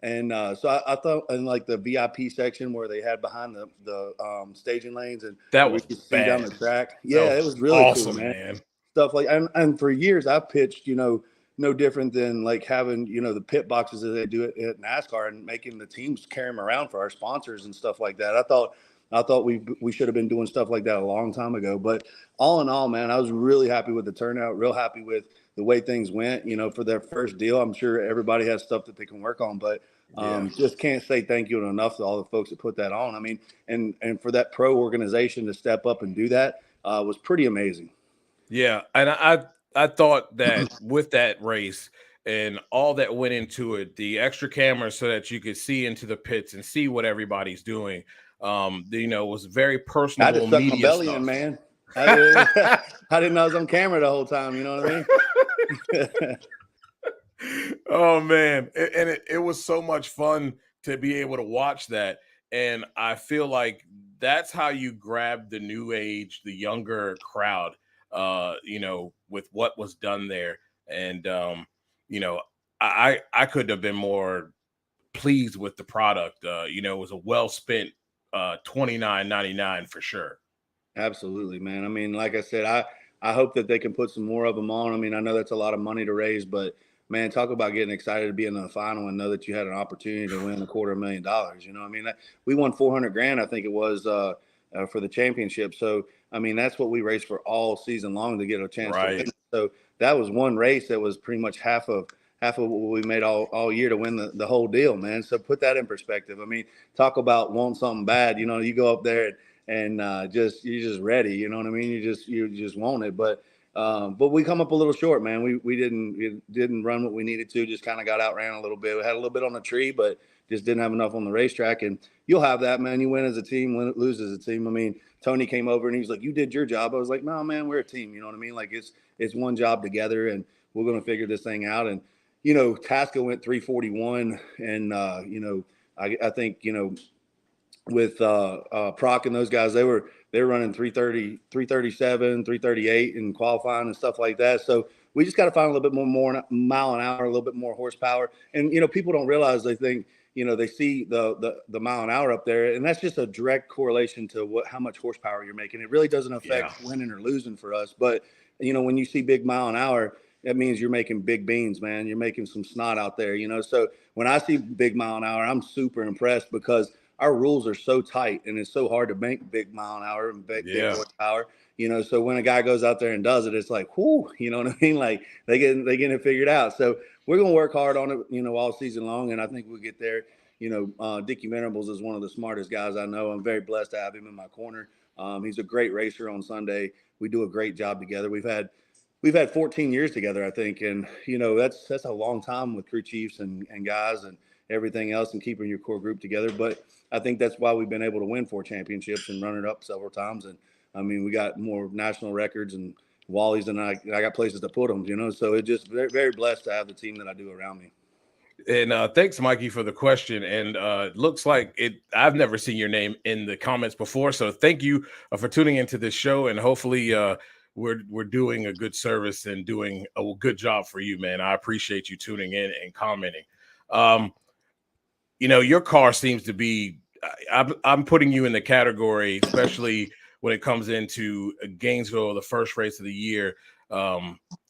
And so I thought in like the VIP section where they had behind the staging lanes and that was bad. Down the track. Yeah, it was really awesome, cool, man. Stuff like and for years I've pitched, no different than like having, the pit boxes as they do it at NASCAR and making the teams carry them around for our sponsors and stuff like that. I thought we should have been doing stuff like that a long time ago. But all in all, man, I was really happy with the turnout, real happy with the way things went, for their first deal. I'm sure everybody has stuff that they can work on, but just can't say thank you enough to all the folks that put that on. And for that pro organization to step up and do that was pretty amazing. Yeah. And I thought that with that race and all that went into it, the extra cameras so that you could see into the pits and see what everybody's doing, was very personal. I just stuck my belly in, man. I didn't know I was on camera the whole time. You know what I mean? Oh man, and it was so much fun to be able to watch that, and I feel like that's how you grab the new age, the younger crowd, with what was done there. And you know I couldn't have been more pleased with the product. It was a well spent 29.99 for sure. Absolutely, man. I mean, like I said, I hope that they can put some more of them on. I mean, I know that's a lot of money to raise, but man, talk about getting excited to be in the final and know that you had an opportunity to win $250,000. I mean, we won 400 grand, I think it was, for the championship. So, I mean, that's what we raced for all season long to get a chance to win. Right. So that was one race that was pretty much half of what we made all year to win the whole deal, man. So put that in perspective. I mean, talk about wanting something bad. You go up there and you're just ready. You know what I mean? You just want it. But we come up a little short, man. We didn't run what we needed to. Just kind of got outran a little bit. We had a little bit on the tree, but just didn't have enough on the racetrack. And you'll have that, man. You win as a team, lose as a team. I mean, Tony came over and he was like, "You did your job." I was like, "No, man, we're a team." You know what I mean? Like it's one job together, and we're gonna figure this thing out. And Tasca went 341, and I think with Proc and those guys, they were running 330, 337, 338 in qualifying and stuff like that. So we just got to find a little bit more mile an hour, a little bit more horsepower. And people don't realize, they think they see the mile an hour up there, and that's just a direct correlation to how much horsepower you're making. It really doesn't affect winning or losing for us. But when you see big mile an hour, that means you're making big beans, man. You're making some snot out there, So when I see big mile an hour, I'm super impressed, because our rules are so tight and it's so hard to make big mile an hour and big horsepower. So when a guy goes out there and does it, it's like, whoo, you know what I mean? Like they get it figured out. So we're going to work hard on it, all season long. And I think we'll get there. Dickie Venables is one of the smartest guys I know. I'm very blessed to have him in my corner. He's a great racer on Sunday. We do a great job together. We've had 14 years together, I think. And, that's a long time with crew chiefs and guys and everything else, and keeping your core group together. But I think that's why we've been able to win 4 championships and run it up several times. And I mean, we got more national records and Wally's than I got places to put them, so it's just very, very blessed to have the team that I do around me. And thanks, Mikey, for the question. And looks like I've never seen your name in the comments before. So thank you for tuning into this show. And hopefully we're doing a good service and doing a good job for you, man. I appreciate you tuning in and commenting. Your car seems to be, I'm putting you in the category, especially when it comes into Gainesville, the first race of the year.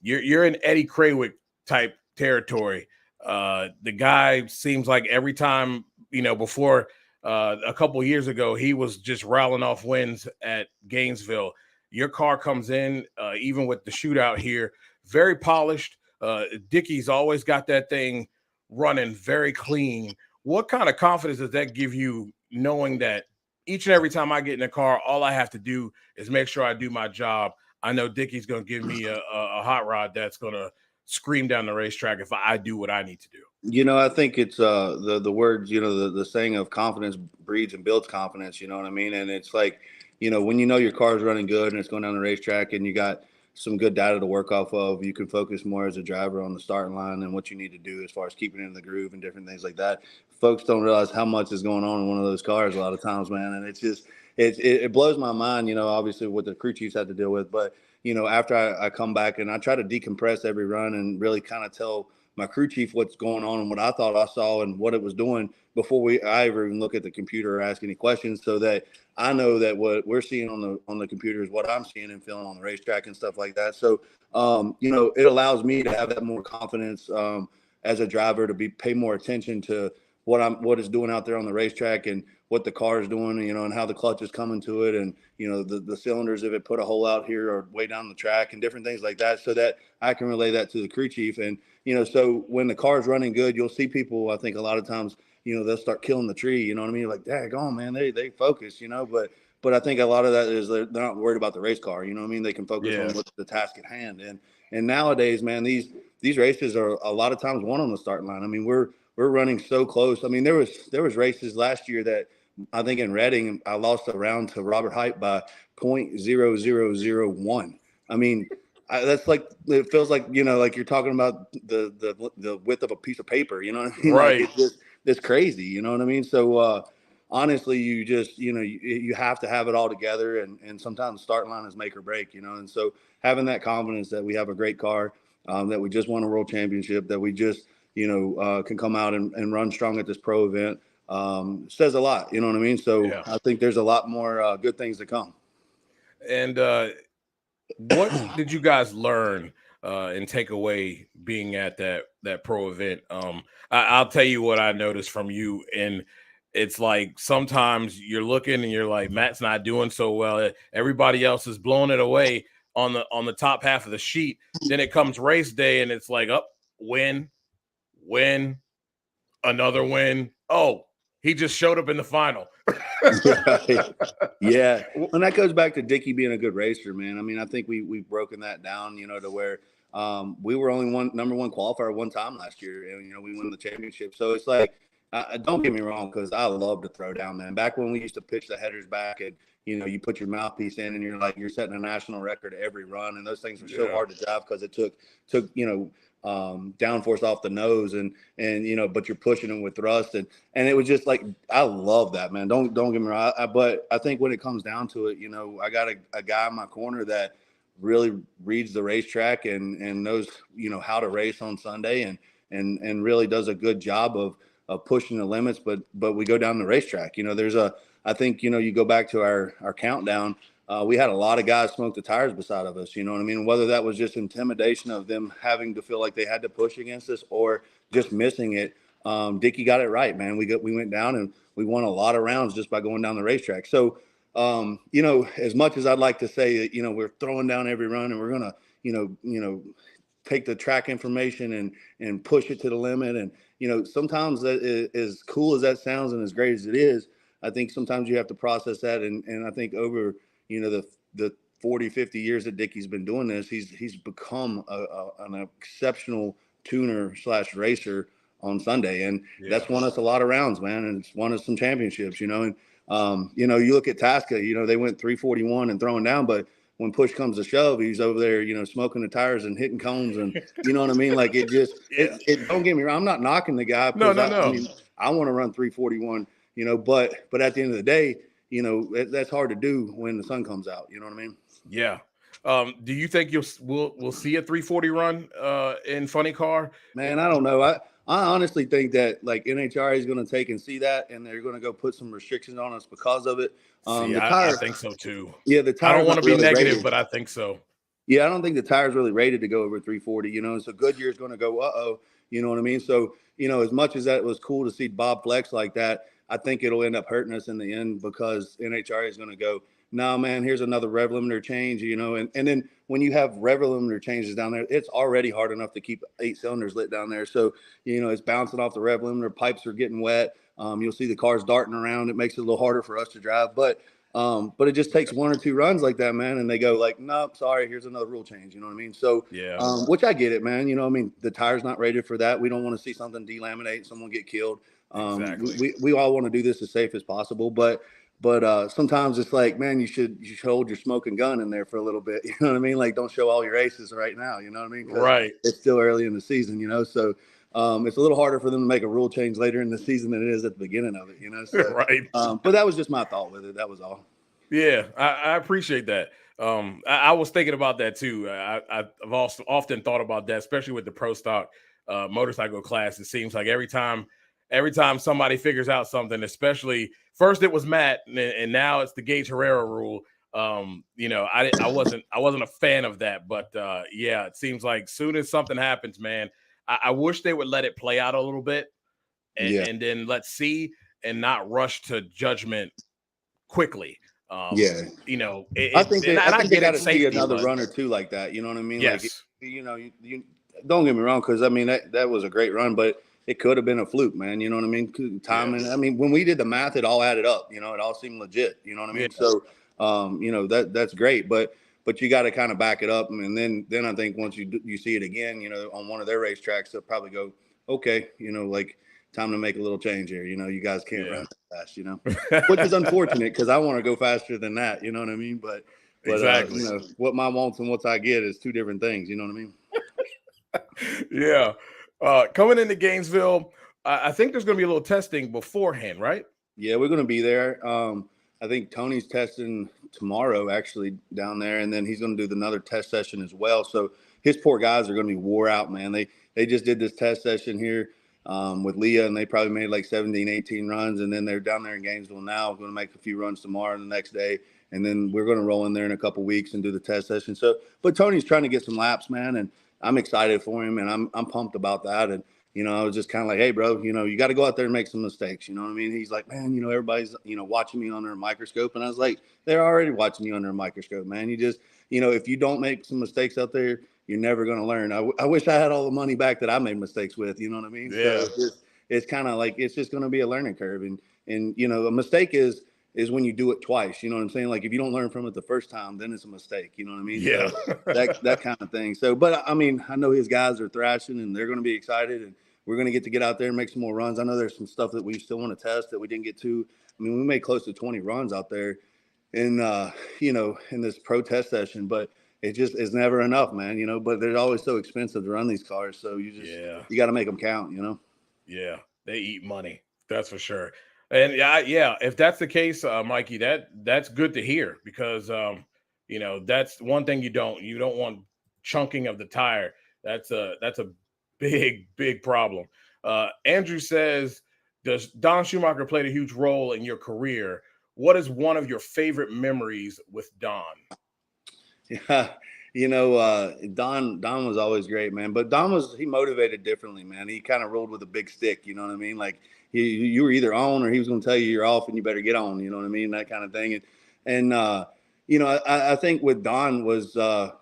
You're in Eddie Krawick type territory. The guy seems like every time, before a couple of years ago, he was just rattling off wins at Gainesville. Your car comes in, even with the shootout here, very polished. Dickie's always got that thing running very clean. What kind of confidence does that give you, knowing that each and every time I get in the car, all I have to do is make sure I do my job? I know Dickie's going to give me a hot rod that's going to scream down the racetrack if I do what I need to do. I think it's the words, the saying of confidence breeds and builds confidence, you know what I mean? And it's like, when your car's running good and it's going down the racetrack and you got some good data to work off of, you can focus more as a driver on the starting line and what you need to do as far as keeping it in the groove and different things like that. Folks don't realize how much is going on in one of those cars a lot of times, man. And it's just, it blows my mind, obviously what the crew chiefs had to deal with. But, after I come back and I try to decompress every run and really kind of tell my crew chief what's going on and what I thought I saw and what it was doing before I ever even look at the computer or ask any questions, so that I know that what we're seeing on the computer is what I'm seeing and feeling on the racetrack and stuff like that. So, it allows me to have that more confidence as a driver, to pay more attention to what it's doing out there on the racetrack and what the car is doing, and how the clutch is coming to it, and the cylinders, if it put a hole out here or way down the track and different things like that, so that I can relay that to the crew chief. And so when the car is running good, you'll see people, I think a lot of times, they'll start killing the tree. You know what I mean? Like, daggone, man, they focus, but I think a lot of that is they're not worried about the race car. You know what I mean? They can focus on what's the task at hand. And nowadays, man, these races are a lot of times won on the starting line. I mean, we're running so close. I mean, there was races last year that I think in Reading, I lost a round to Robert Height by .0001. I mean, that's like, it feels like, like you're talking about the width of a piece of paper, you know what I mean? Right. Like it's crazy, you know what I mean? So honestly, you just, you have to have it all together, and sometimes the start line is make or break, and so having that confidence that we have a great car, that we just won a world championship, that we just, can come out and run strong at this pro event, says a lot, you know what I mean? So Yeah. I think there's a lot more good things to come. And what did you guys learn and take away being at that pro event? I'll tell you what I noticed from you, and it's like sometimes you're looking and you're like, Matt's not doing so well. Everybody else is blowing it away on the top half of the sheet. Then it comes race day, and it's like, up, win, another win. Oh, he just showed up in the final. Right. Yeah. And that goes back to Dickie being a good racer, man. I mean, I think we've broken that down, to where we were only number one qualifier one time last year, and we won the championship. So it's like, don't get me wrong, because I love to throw down, man. Back when we used to pitch the headers back, and you put your mouthpiece in, and you're setting a national record every run, and those things were so hard to drive because it took downforce off the nose, and but you're pushing them with thrust, and it was just like, I love that, man. Don't get me wrong, but I think when it comes down to it, I got a guy in my corner that really reads the racetrack and knows how to race on Sunday, and really does a good job of pushing the limits, but we go down the racetrack. I think you go back to our countdown. We had a lot of guys smoke the tires beside of us, you know what I mean? Whether that was just intimidation of them having to feel like they had to push against us, or just missing it. Dickie got it right, man. We went down and we won a lot of rounds just by going down the racetrack. So, as much as I'd like to say that, we're throwing down every run and we're going to, take the track information and push it to the limit. And, sometimes that as cool as that sounds and as great as it is, I think sometimes you have to process that. And I think over, the 40, 50 years that Dickie's been doing this, he's become an exceptional tuner / racer on Sunday. And that's won us a lot of rounds, man. And it's won us some championships, and, you look at Tasca, they went 341 and throwing down, but when push comes to shove, he's over there, smoking the tires and hitting cones, and you know what I mean? Like, it just, it don't get me wrong. I'm not knocking the guy. No. I mean, I want to run 341, but at the end of the day, that's hard to do when the sun comes out. You know what I mean? Yeah. Do you think we'll see a 340 run in Funny Car? Man, I don't know. I honestly think that like NHRA is going to take and see that, and they're going to go put some restrictions on us because of it. I think so too. Yeah, the tire. I don't want to be really negative, rated. but I think so. Yeah, I don't think the tire's really rated to go over 340. So Goodyear's going to go, you know what I mean? So, as much as that was cool to see Bob flex like that, I think it'll end up hurting us in the end, because NHRA is going to go, no, man, here's another rev limiter change, and then when you have rev limiter changes down there, it's already hard enough to keep 8 cylinders lit down there. So, it's bouncing off the rev limiter, pipes are getting wet. You'll see the cars darting around. It makes it a little harder for us to drive, but it just takes 1 or 2 runs like that, man. And they go like, nope, sorry, here's another rule change. You know what I mean? So, which I get it, man. The tire's not rated for that. We don't want to see something delaminate, someone get killed. Exactly. We all want to do this as safe as possible, but sometimes it's like, man, you should hold your smoking gun in there for a little bit. You know what I mean? Like, don't show all your aces right now. You know what I mean? Right. It's still early in the season, so it's a little harder for them to make a rule change later in the season than it is at the beginning of it, So, right. But that was just my thought with it. That was all. Yeah, I appreciate that. I was thinking about that too. I've also often thought about that, especially with the pro stock motorcycle class. It seems like every time somebody figures out something, especially first it was Matt, and now it's the Gage Herrera rule. I wasn't a fan of that, but yeah, it seems like soon as something happens, man, I wish they would let it play out a little bit, and then let's see, and not rush to judgment quickly. I think they got to see another run or two like that. You know what I mean? Yes. Like, you don't get me wrong, because I mean that was a great run, but it could have been a fluke, man. You know what I mean? Timing. Yes. I mean, when we did the math, it all added up. It all seemed legit. You know what I mean? Yeah. So, that's great, but you got to kind of back it up, and then I think once you see it again, on one of their racetracks, they'll probably go, okay, like, time to make a little change here. You guys can't run that fast, which is unfortunate, because I want to go faster than that. You know what I mean? But But Exactly. what my wants and what I get is two different things. You know what I mean? Yeah. Coming into Gainesville, I think there's going to be a little testing beforehand, right? Yeah, we're going to be there. I think Tony's testing tomorrow actually down there, and then he's going to do another test session as well. So his poor guys are going to be wore out, man. They just did this test session here with Leah, and they probably made like 17, 18 runs, and then they're down there in Gainesville now, going to make a few runs tomorrow and the next day, and then we're going to roll in there in a couple weeks and do the test session. So, but Tony's trying to get some laps, man, and I'm excited for him, and I'm pumped about that. And I was just kind of like, hey, bro, you got to go out there and make some mistakes. You know what I mean? He's like, man, everybody's, watching me under a microscope. And I was like, they're already watching you under a microscope, man. You just, if you don't make some mistakes out there, you're never going to learn. I wish I had all the money back that I made mistakes with. You know what I mean? Yeah. So it's kind of like, it's just going to be a learning curve. And a mistake is when you do it twice. You know what I'm saying? Like if you don't learn from it the first time, then it's a mistake. You know what I mean? Yeah. So that kind of thing. So, but I mean, I know his guys are thrashing and they're going to be excited, and we're going to get out there and make some more runs. I know there's some stuff that we still want to test that we didn't get to. I mean, we made close to 20 runs out there in, in this pro test session, but it just is never enough, man, but they're always so expensive to run these cars. So you got to make them count, Yeah. They eat money. That's for sure. And yeah, if that's the case, Mikey, that's good to hear, because, that's one thing you don't want chunking of the tire. That's a big problem. Andrew says, does Don Schumacher played a huge role in your career? What is one of your favorite memories with Don? Yeah, Don was always great, man. But he motivated differently, man. He kind of rolled with a big stick, you know what I mean? Like you were either on or he was going to tell you you're off and you better get on, you know what I mean? That kind of thing. And I think with Don was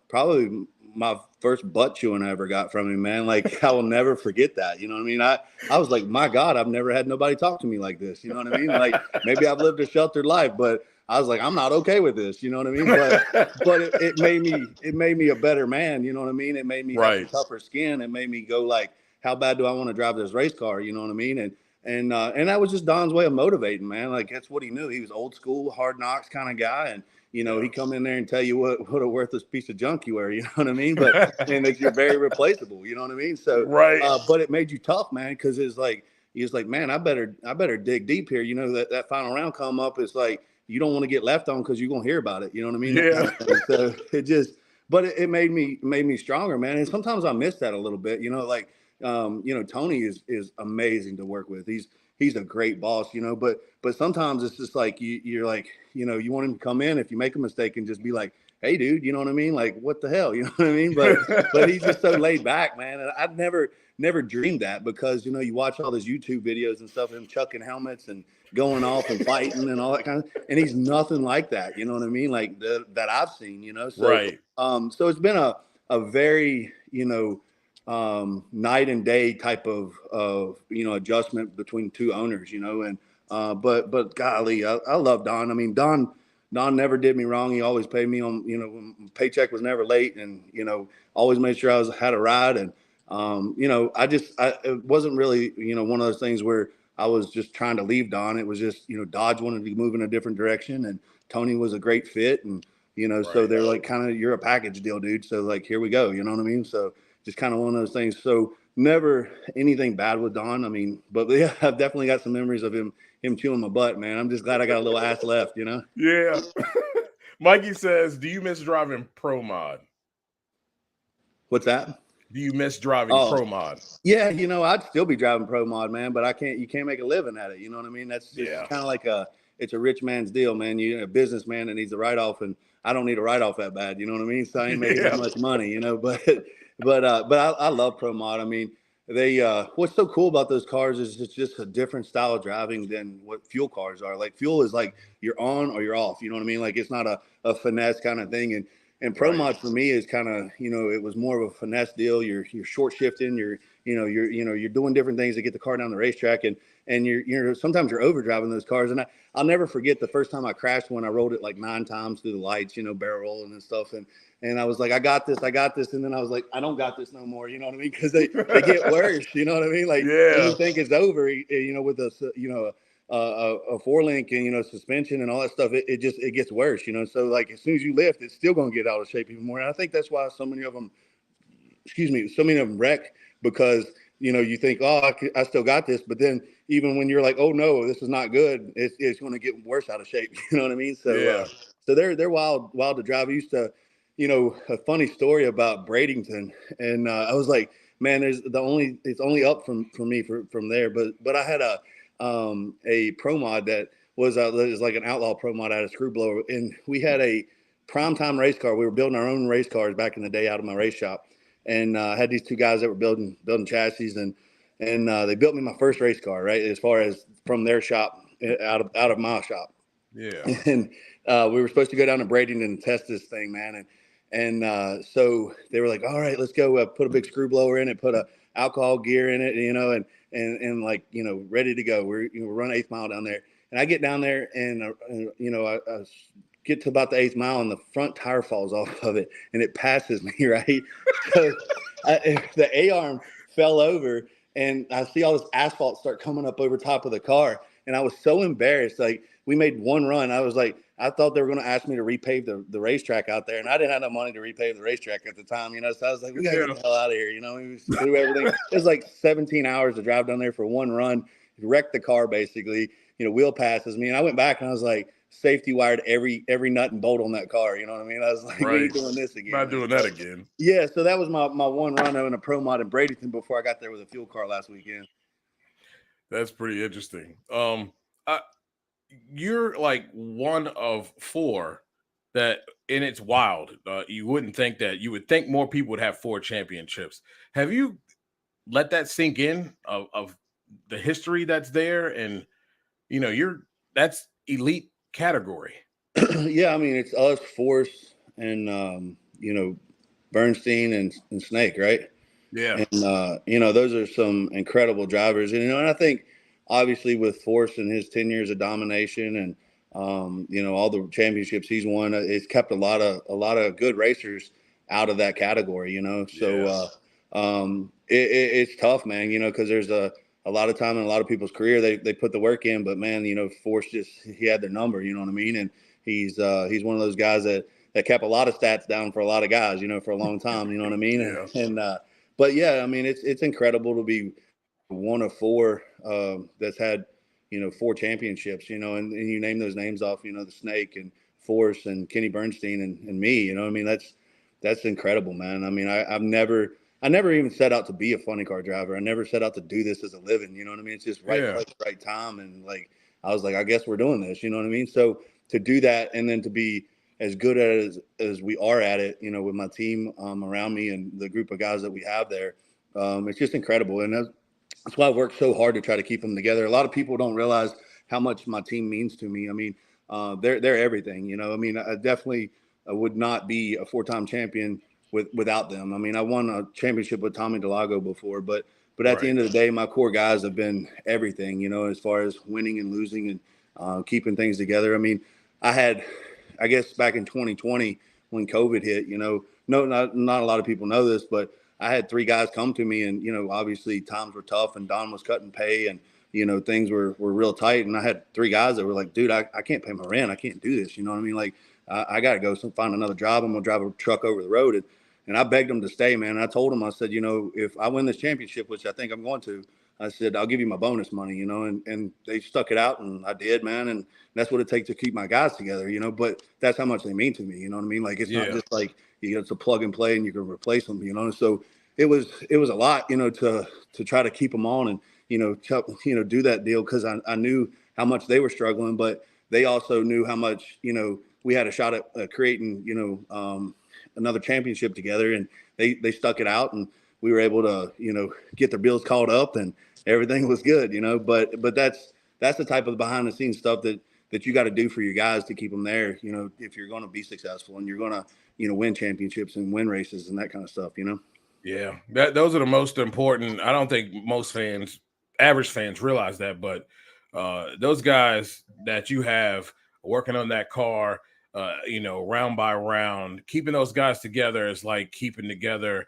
probably my first butt chewing I ever got from him, man. Like I will never forget that. You know what I mean? I was like, my God, I've never had nobody talk to me like this. You know what I mean? Like maybe I've lived a sheltered life, but I was like, I'm not okay with this. You know what I mean? But it made me a better man. You know what I mean? It made me have a tougher skin. It made me go like, how bad do I want to drive this race car? You know what I mean? And that was just Don's way of motivating, man. Like that's what he knew. He was old school, hard knocks kind of guy. And, he come in there and tell you what a worthless piece of junk you were, you know what I mean? But and that you're very replaceable, you know what I mean? So but it made you tough, man, because he was like, man, I better dig deep here. That final round come up, it's like you don't want to get left on because you're gonna hear about it, you know what I mean? Yeah. So it made me stronger, man. And sometimes I miss that a little bit, like Tony is amazing to work with. He's a great boss, but sometimes it's just like you're like, you want him to come in if you make a mistake and just be like, hey, dude, you know what I mean? Like, what the hell? You know what I mean? But he's just so laid back, man. And I've never dreamed that because, you watch all those YouTube videos and stuff, him chucking helmets and going off and fighting and all that kind of, and he's nothing like that. You know what I mean? Like that I've seen, So, so it's been a very, night and day type of adjustment between two owners, and but golly, I love Don. I mean, Don never did me wrong. He always paid me on, paycheck was never late, and always made sure I had a ride. And it wasn't really one of those things where I was just trying to leave Don. It was just Dodge wanted to move in a different direction, and Tony was a great fit, and so they're like kind of you're a package deal, dude. So like here we go, you know what I mean? So just kind of one of those things. So never anything bad with Don. I mean, but yeah, I've definitely got some memories of him chewing my butt, man. I'm just glad I got a little ass left, Yeah. Mikey says, do you miss driving Pro Mod? What's that? Do you miss driving Pro Mod? Yeah, I'd still be driving Pro Mod, man, but you can't make a living at it. You know what I mean? That's kind of like it's a rich man's deal, man. You're a businessman that needs a write-off, and I don't need a write-off that bad. You know what I mean? So I ain't making that much money, but I love Pro Mod. I mean, they what's so cool about those cars is it's just a different style of driving than what fuel cars are. Like fuel is like you're on or you're off. You know what I mean? Like it's not a finesse kind of thing. And Pro Mod for me is kind of it was more of a finesse deal. You're short shifting. You're doing different things to get the car down the racetrack, and you're sometimes you're overdriving those cars. And I'll never forget the first time I crashed when I rolled it like 9 times through the lights, barrel rolling and stuff. And I was like, I got this. And then I was like, I don't got this no more. You know what I mean? Because they get worse. You know what I mean? Like you think it's over, with a, a four link and, you know, suspension and all that stuff, it gets worse, you know? So like, as soon as you lift, it's still going to get out of shape even more. And I think that's why so many of them wreck, because, you know, you think, oh, I still got this. But then even when you're like, oh no, this is not good, it's going to get worse out of shape. You know what I mean? So, Yeah. So they're wild to drive. I used to, you know, a funny story about Bradenton, and I was like, man, it's only up from me from there. But I had a pro mod that was like an outlaw pro mod out of screw blower, and we had a primetime race car. We were building our own race cars back in the day out of my race shop, and I had these two guys that were building chassis, and they built me my first race car, right, as far as from their shop out of my shop. Yeah. And we were supposed to go down to Bradenton and test this thing, man. And so they were like, all right, let's go put a big screw blower in it, put a alcohol gear in it, you know, and like, you know, ready to go. We're running 8th mile down there. And I get down there and you know, I get to about the 8th mile and the front tire falls off of it and it passes me, right? So the A-arm fell over and I see all this asphalt start coming up over top of the car. And I was so embarrassed. Like, we made one run. I was like, I thought they were going to ask me to repave the racetrack out there. And I didn't have no money to repave the racetrack at the time, you know? So I was like, we got to get the hell out of here. You know, we threw everything. It was like 17 hours to drive down there for one run, wrecked the car basically, you know, wheel passes me. And I went back and I was like, safety wired every nut and bolt on that car. You know what I mean? I was like, we ain't doing this again. Not doing that again. Yeah. So that was my one run in a pro mod in Bradenton before I got there with a fuel car last weekend. That's pretty interesting. You're like one of 4 that, and it's wild. You wouldn't think that. You would think more people would have 4 championships. Have you let that sink in of the history that's there? And, you know, that's elite category. Yeah. I mean, it's us, Force, and, you know, Bernstein and Snake, right? Yeah. And, you know, those are some incredible drivers. And, you know, and I think obviously with Force and his 10 years of domination and, you know, all the championships he's won, it's kept a lot of good racers out of that category, you know? So, it's tough, man, you know, cause there's a lot of time in a lot of people's career, they put the work in, but man, you know, Force he had their number, you know what I mean? And he's one of those guys that kept a lot of stats down for a lot of guys, you know, for a long time, you know what I mean? Yeah. And but yeah, I mean, it's incredible to be one of 4 that's had, you know, 4 championships, you know, and you name those names off, you know, the Snake and Force and Kenny Bernstein and me, you know, I mean, that's incredible, man. I mean, I never even set out to be a funny car driver. I never set out to do this as a living, you know what I mean? It's just right place, right time. And like, I was like, I guess we're doing this, you know what I mean? So to do that and then to be as good as we are at it, you know, with my team around me and the group of guys that we have there, it's just incredible. And that's why I worked so hard to try to keep them together. A lot of people don't realize how much my team means to me. I mean, they're everything, you know. I mean, I definitely would not be a 4-time champion without them. I mean, I won a championship with Tommy Delago before, but at the end of the day, my core guys have been everything, you know, as far as winning and losing and keeping things together. I mean, I guess back in 2020 when COVID hit, you know, not a lot of people know this, but I had 3 guys come to me and, you know, obviously times were tough and Don was cutting pay and, you know, things were real tight. And I had 3 guys that were like, dude, I can't pay my rent. I can't do this. You know what I mean? Like, I got to go find another job. I'm going to drive a truck over the road. And I begged them to stay, man. And I told them, I said, you know, if I win this championship, which I think I'm going to, I said, I'll give you my bonus money, you know, and they stuck it out and I did, man. And that's what it takes to keep my guys together, you know, but that's how much they mean to me. You know what I mean? Like, it's not just like, you know, it's a plug and play and you can replace them, you know? So it was a lot, you know, to try to keep them on and, you know, do that deal. Cause I knew how much they were struggling, but they also knew how much, you know, we had a shot at creating, you know, another championship together and they stuck it out and we were able to, you know, get their bills caught up and everything was good, you know, but that's the type of behind the scenes stuff that you got to do for your guys to keep them there, you know, if you're going to be successful and you're going to, you know, win championships and win races and that kind of stuff, you know? Yeah. Those are the most important. I don't think most average fans realize that, but those guys that you have working on that car, you know, round by round, keeping those guys together is like keeping together,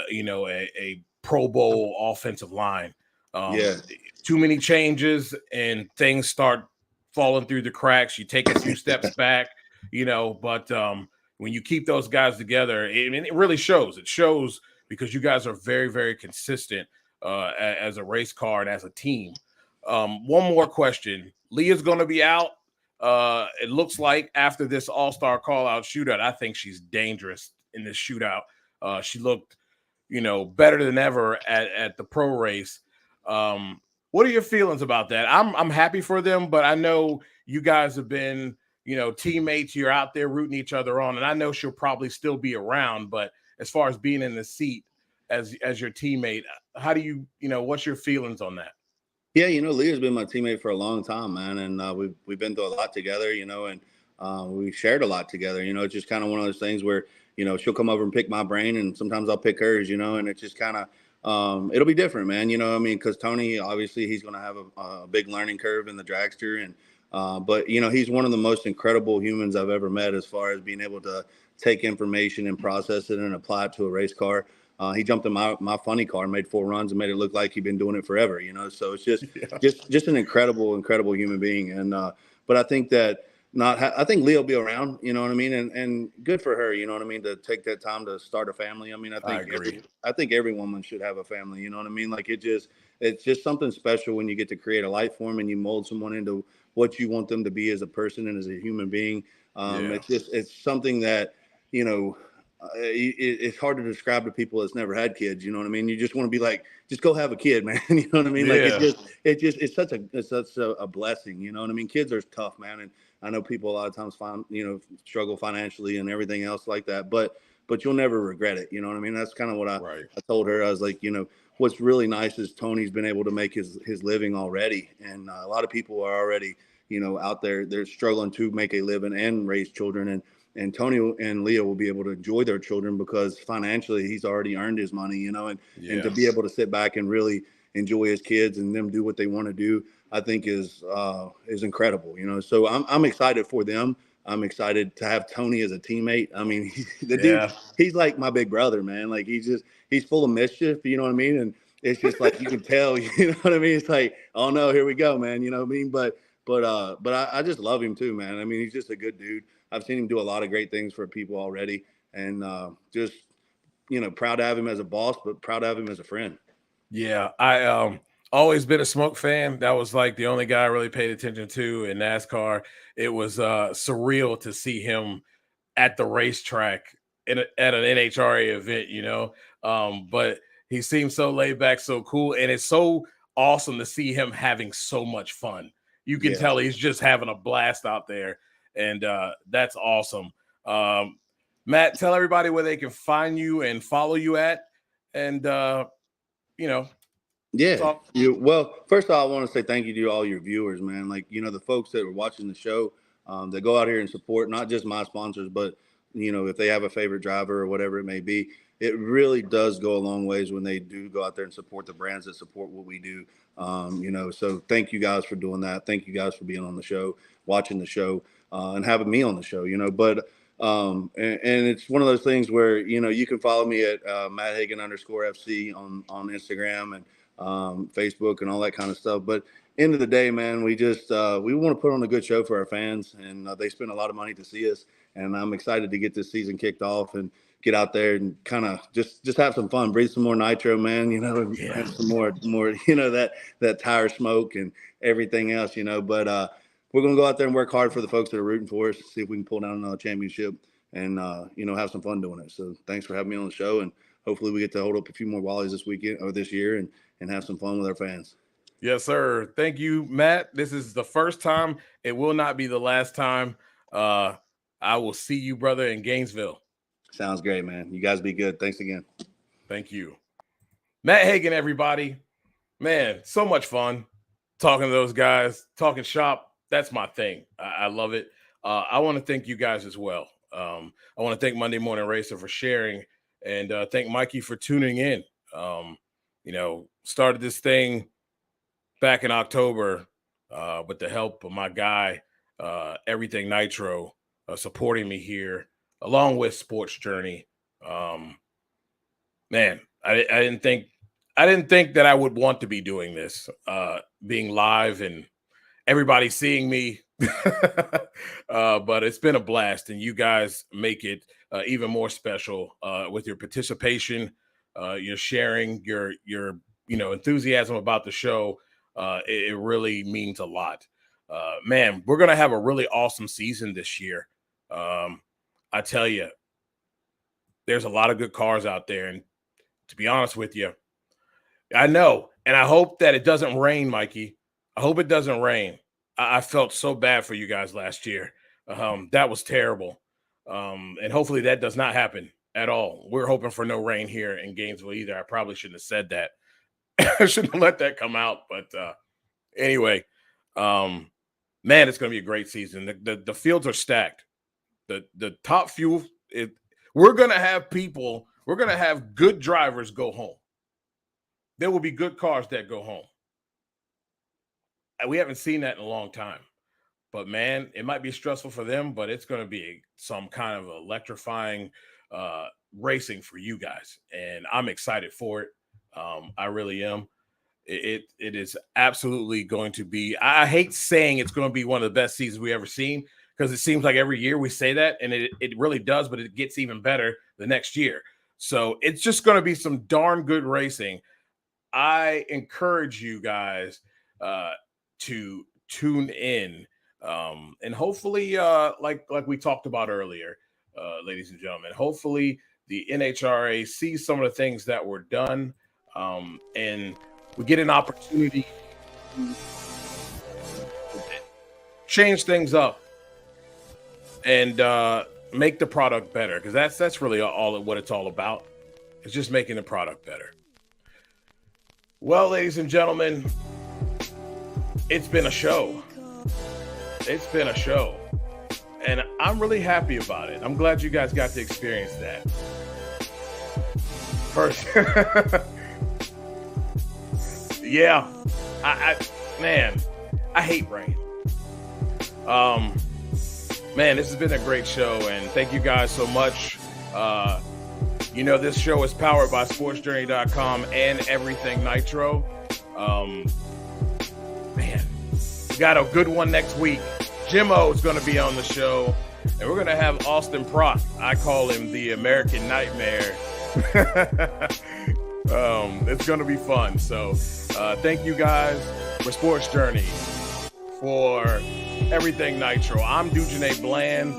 you know, a Pro Bowl offensive line. too many changes and things start falling through the cracks. You take a few steps back, but when you keep those guys together, it really shows. It shows because you guys are very, very consistent as a race car and as a team. One more question. Leah's going to be out. It looks like after this all-star call-out shootout, I think she's dangerous in this shootout. She looked, better than ever at the pro race. What are your feelings about that? I'm happy for them, but I know you guys have been, teammates. You're out there rooting each other on, and I know she'll probably still be around. But as far as being in the seat as your teammate, how do you, what's your feelings on that? Yeah, Leah's been my teammate for a long time, man, and we've been through a lot together, and we've shared a lot together. It's just kind of one of those things where she'll come over and pick my brain, and sometimes I'll pick hers, and it's just kind of it'll be different, man. Because Tony, obviously, he's going to have a big learning curve in the dragster, and but he's one of the most incredible humans I've ever met as far as being able to take information and process it and apply it to a race car. He jumped in my funny car, made 4 runs, and made it look like he'd been doing it forever. So it's just an incredible human being. And but I think that I think Leah will be around. You know what I mean? And good for her. You know what I mean? To take that time to start a family. I mean, I think every woman should have a family. You know what I mean? Like it's just something special when you get to create a life form and you mold someone into what you want them to be as a person and as a human being. It's something that it's hard to describe to people that's never had kids. You know what I mean? You just want to be like, just go have a kid, man. You know what I mean? Yeah. Like it's such a blessing. You know what I mean? Kids are tough, man. And I know people a lot of times struggle financially and everything else like that, but you'll never regret it. You know what I mean? That's kind of what I told her. I was like, what's really nice is Tony's been able to make his living already. And a lot of people are already, out there, they're struggling to make a living and raise children. And Tony and Leah will be able to enjoy their children because financially he's already earned his money, and to be able to sit back and really enjoy his kids and them do what they want to do, I think is incredible, So I'm excited for them. I'm excited to have Tony as a teammate. I mean, dude, he's like my big brother, man. Like he's full of mischief, you know what I mean? And it's just like you can tell, you know what I mean? It's like, oh no, here we go, man. You know what I mean? But I just love him too, man. I mean, he's just a good dude. I've seen him do a lot of great things for people already, and just proud to have him as a boss, but proud to have him as a friend. Yeah, I always been a Smoke fan. That was like the only guy I really paid attention to in NASCAR. It was surreal to see him at the racetrack at an NHRA event, but he seems so laid back, so cool, and it's so awesome to see him having so much fun. You can tell he's just having a blast out there. And that's awesome. Matt, tell everybody where they can find you and follow you at. And, Well, first of all, I want to say thank you to all your viewers, man. Like, the folks that are watching the show, that go out here and support not just my sponsors, but, if they have a favorite driver or whatever it may be, it really does go a long ways when they do go out there and support the brands that support what we do. So thank you guys for doing that. Thank you guys for being on the show, watching the show. And having me on the show, but and it's one of those things where, you can follow me at Matt Hagan _FC on Instagram and Facebook and all that kind of stuff. But end of the day, man, we just we want to put on a good show for our fans, and they spend a lot of money to see us. And I'm excited to get this season kicked off and get out there and kind of just have some fun, breathe some more nitro, man, and some more, that tire smoke and everything else, but we're going to go out there and work hard for the folks that are rooting for us, see if we can pull down another championship and, have some fun doing it. So thanks for having me on the show. And hopefully we get to hold up a few more Wallies this weekend or this year and have some fun with our fans. Yes, sir. Thank you, Matt. This is the first time. It will not be the last time. I will see you, brother, in Gainesville. Sounds great, man. You guys be good. Thanks again. Thank you. Matt Hagan, everybody. Man, so much fun talking to those guys, talking shop. That's my thing. I love it. I want to thank you guys as well. I want to thank Monday Morning Racer for sharing and thank Mikey for tuning in. Started this thing back in October with the help of my guy, Everything Nitro, supporting me here, along with Sports Journey. Man, I didn't think I didn't think that I would want to be doing this, being live and everybody seeing me. But it's been a blast, and you guys make it even more special with your participation, your sharing, your enthusiasm about the show. It really means a lot. Man, we're gonna have a really awesome season this year. I tell you, there's a lot of good cars out there, and to be honest with you, I know, and I hope that it doesn't rain, Mikey. I hope it doesn't rain. I felt so bad for you guys last year. That was terrible. And hopefully that does not happen at all. We're hoping for no rain here in Gainesville either. I probably shouldn't have said that. I shouldn't have let that come out. But anyway, man, it's going to be a great season. The fields are stacked. The top few, we're going to have people, we're going to have good drivers go home. There will be good cars that go home. We haven't seen that in a long time. But, man, it might be stressful for them, but it's going to be some kind of electrifying racing for you guys. And I'm excited for it. I really am. It is absolutely going to be – I hate saying it's going to be one of the best seasons we ever seen because it seems like every year we say that, and it really does, but it gets even better the next year. So it's just going to be some darn good racing. I encourage you guys to tune in, and hopefully, like we talked about earlier, ladies and gentlemen, hopefully the NHRA sees some of the things that were done, and we get an opportunity to change things up and make the product better, because that's really all what it's all about. It's just making the product better. Well, ladies and gentlemen, it's been a show. It's been a show. And I'm really happy about it. I'm glad you guys got to experience that. First, yeah, man, I hate rain. Man, this has been a great show, and thank you guys so much. This show is powered by sportsjourney.com and Everything Nitro. Man, we got a good one next week. Jimmo is going to be on the show, and we're going to have Austin Prock. I call him the American Nightmare. It's going to be fun. So thank you guys for Sports Journey, for Everything Nitro. I'm Dujane Bland.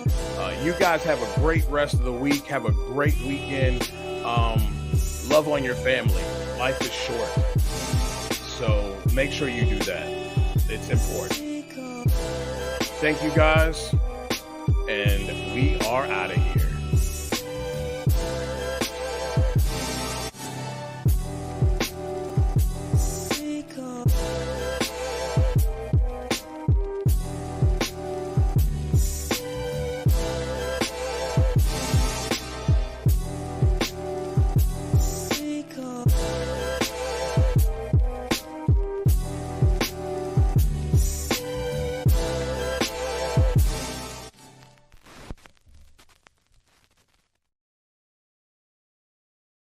You guys have a great rest of the week. Have a great weekend. Love on your family. Life is short. So make sure you do that. It's important. Thank you guys. And we are out of here.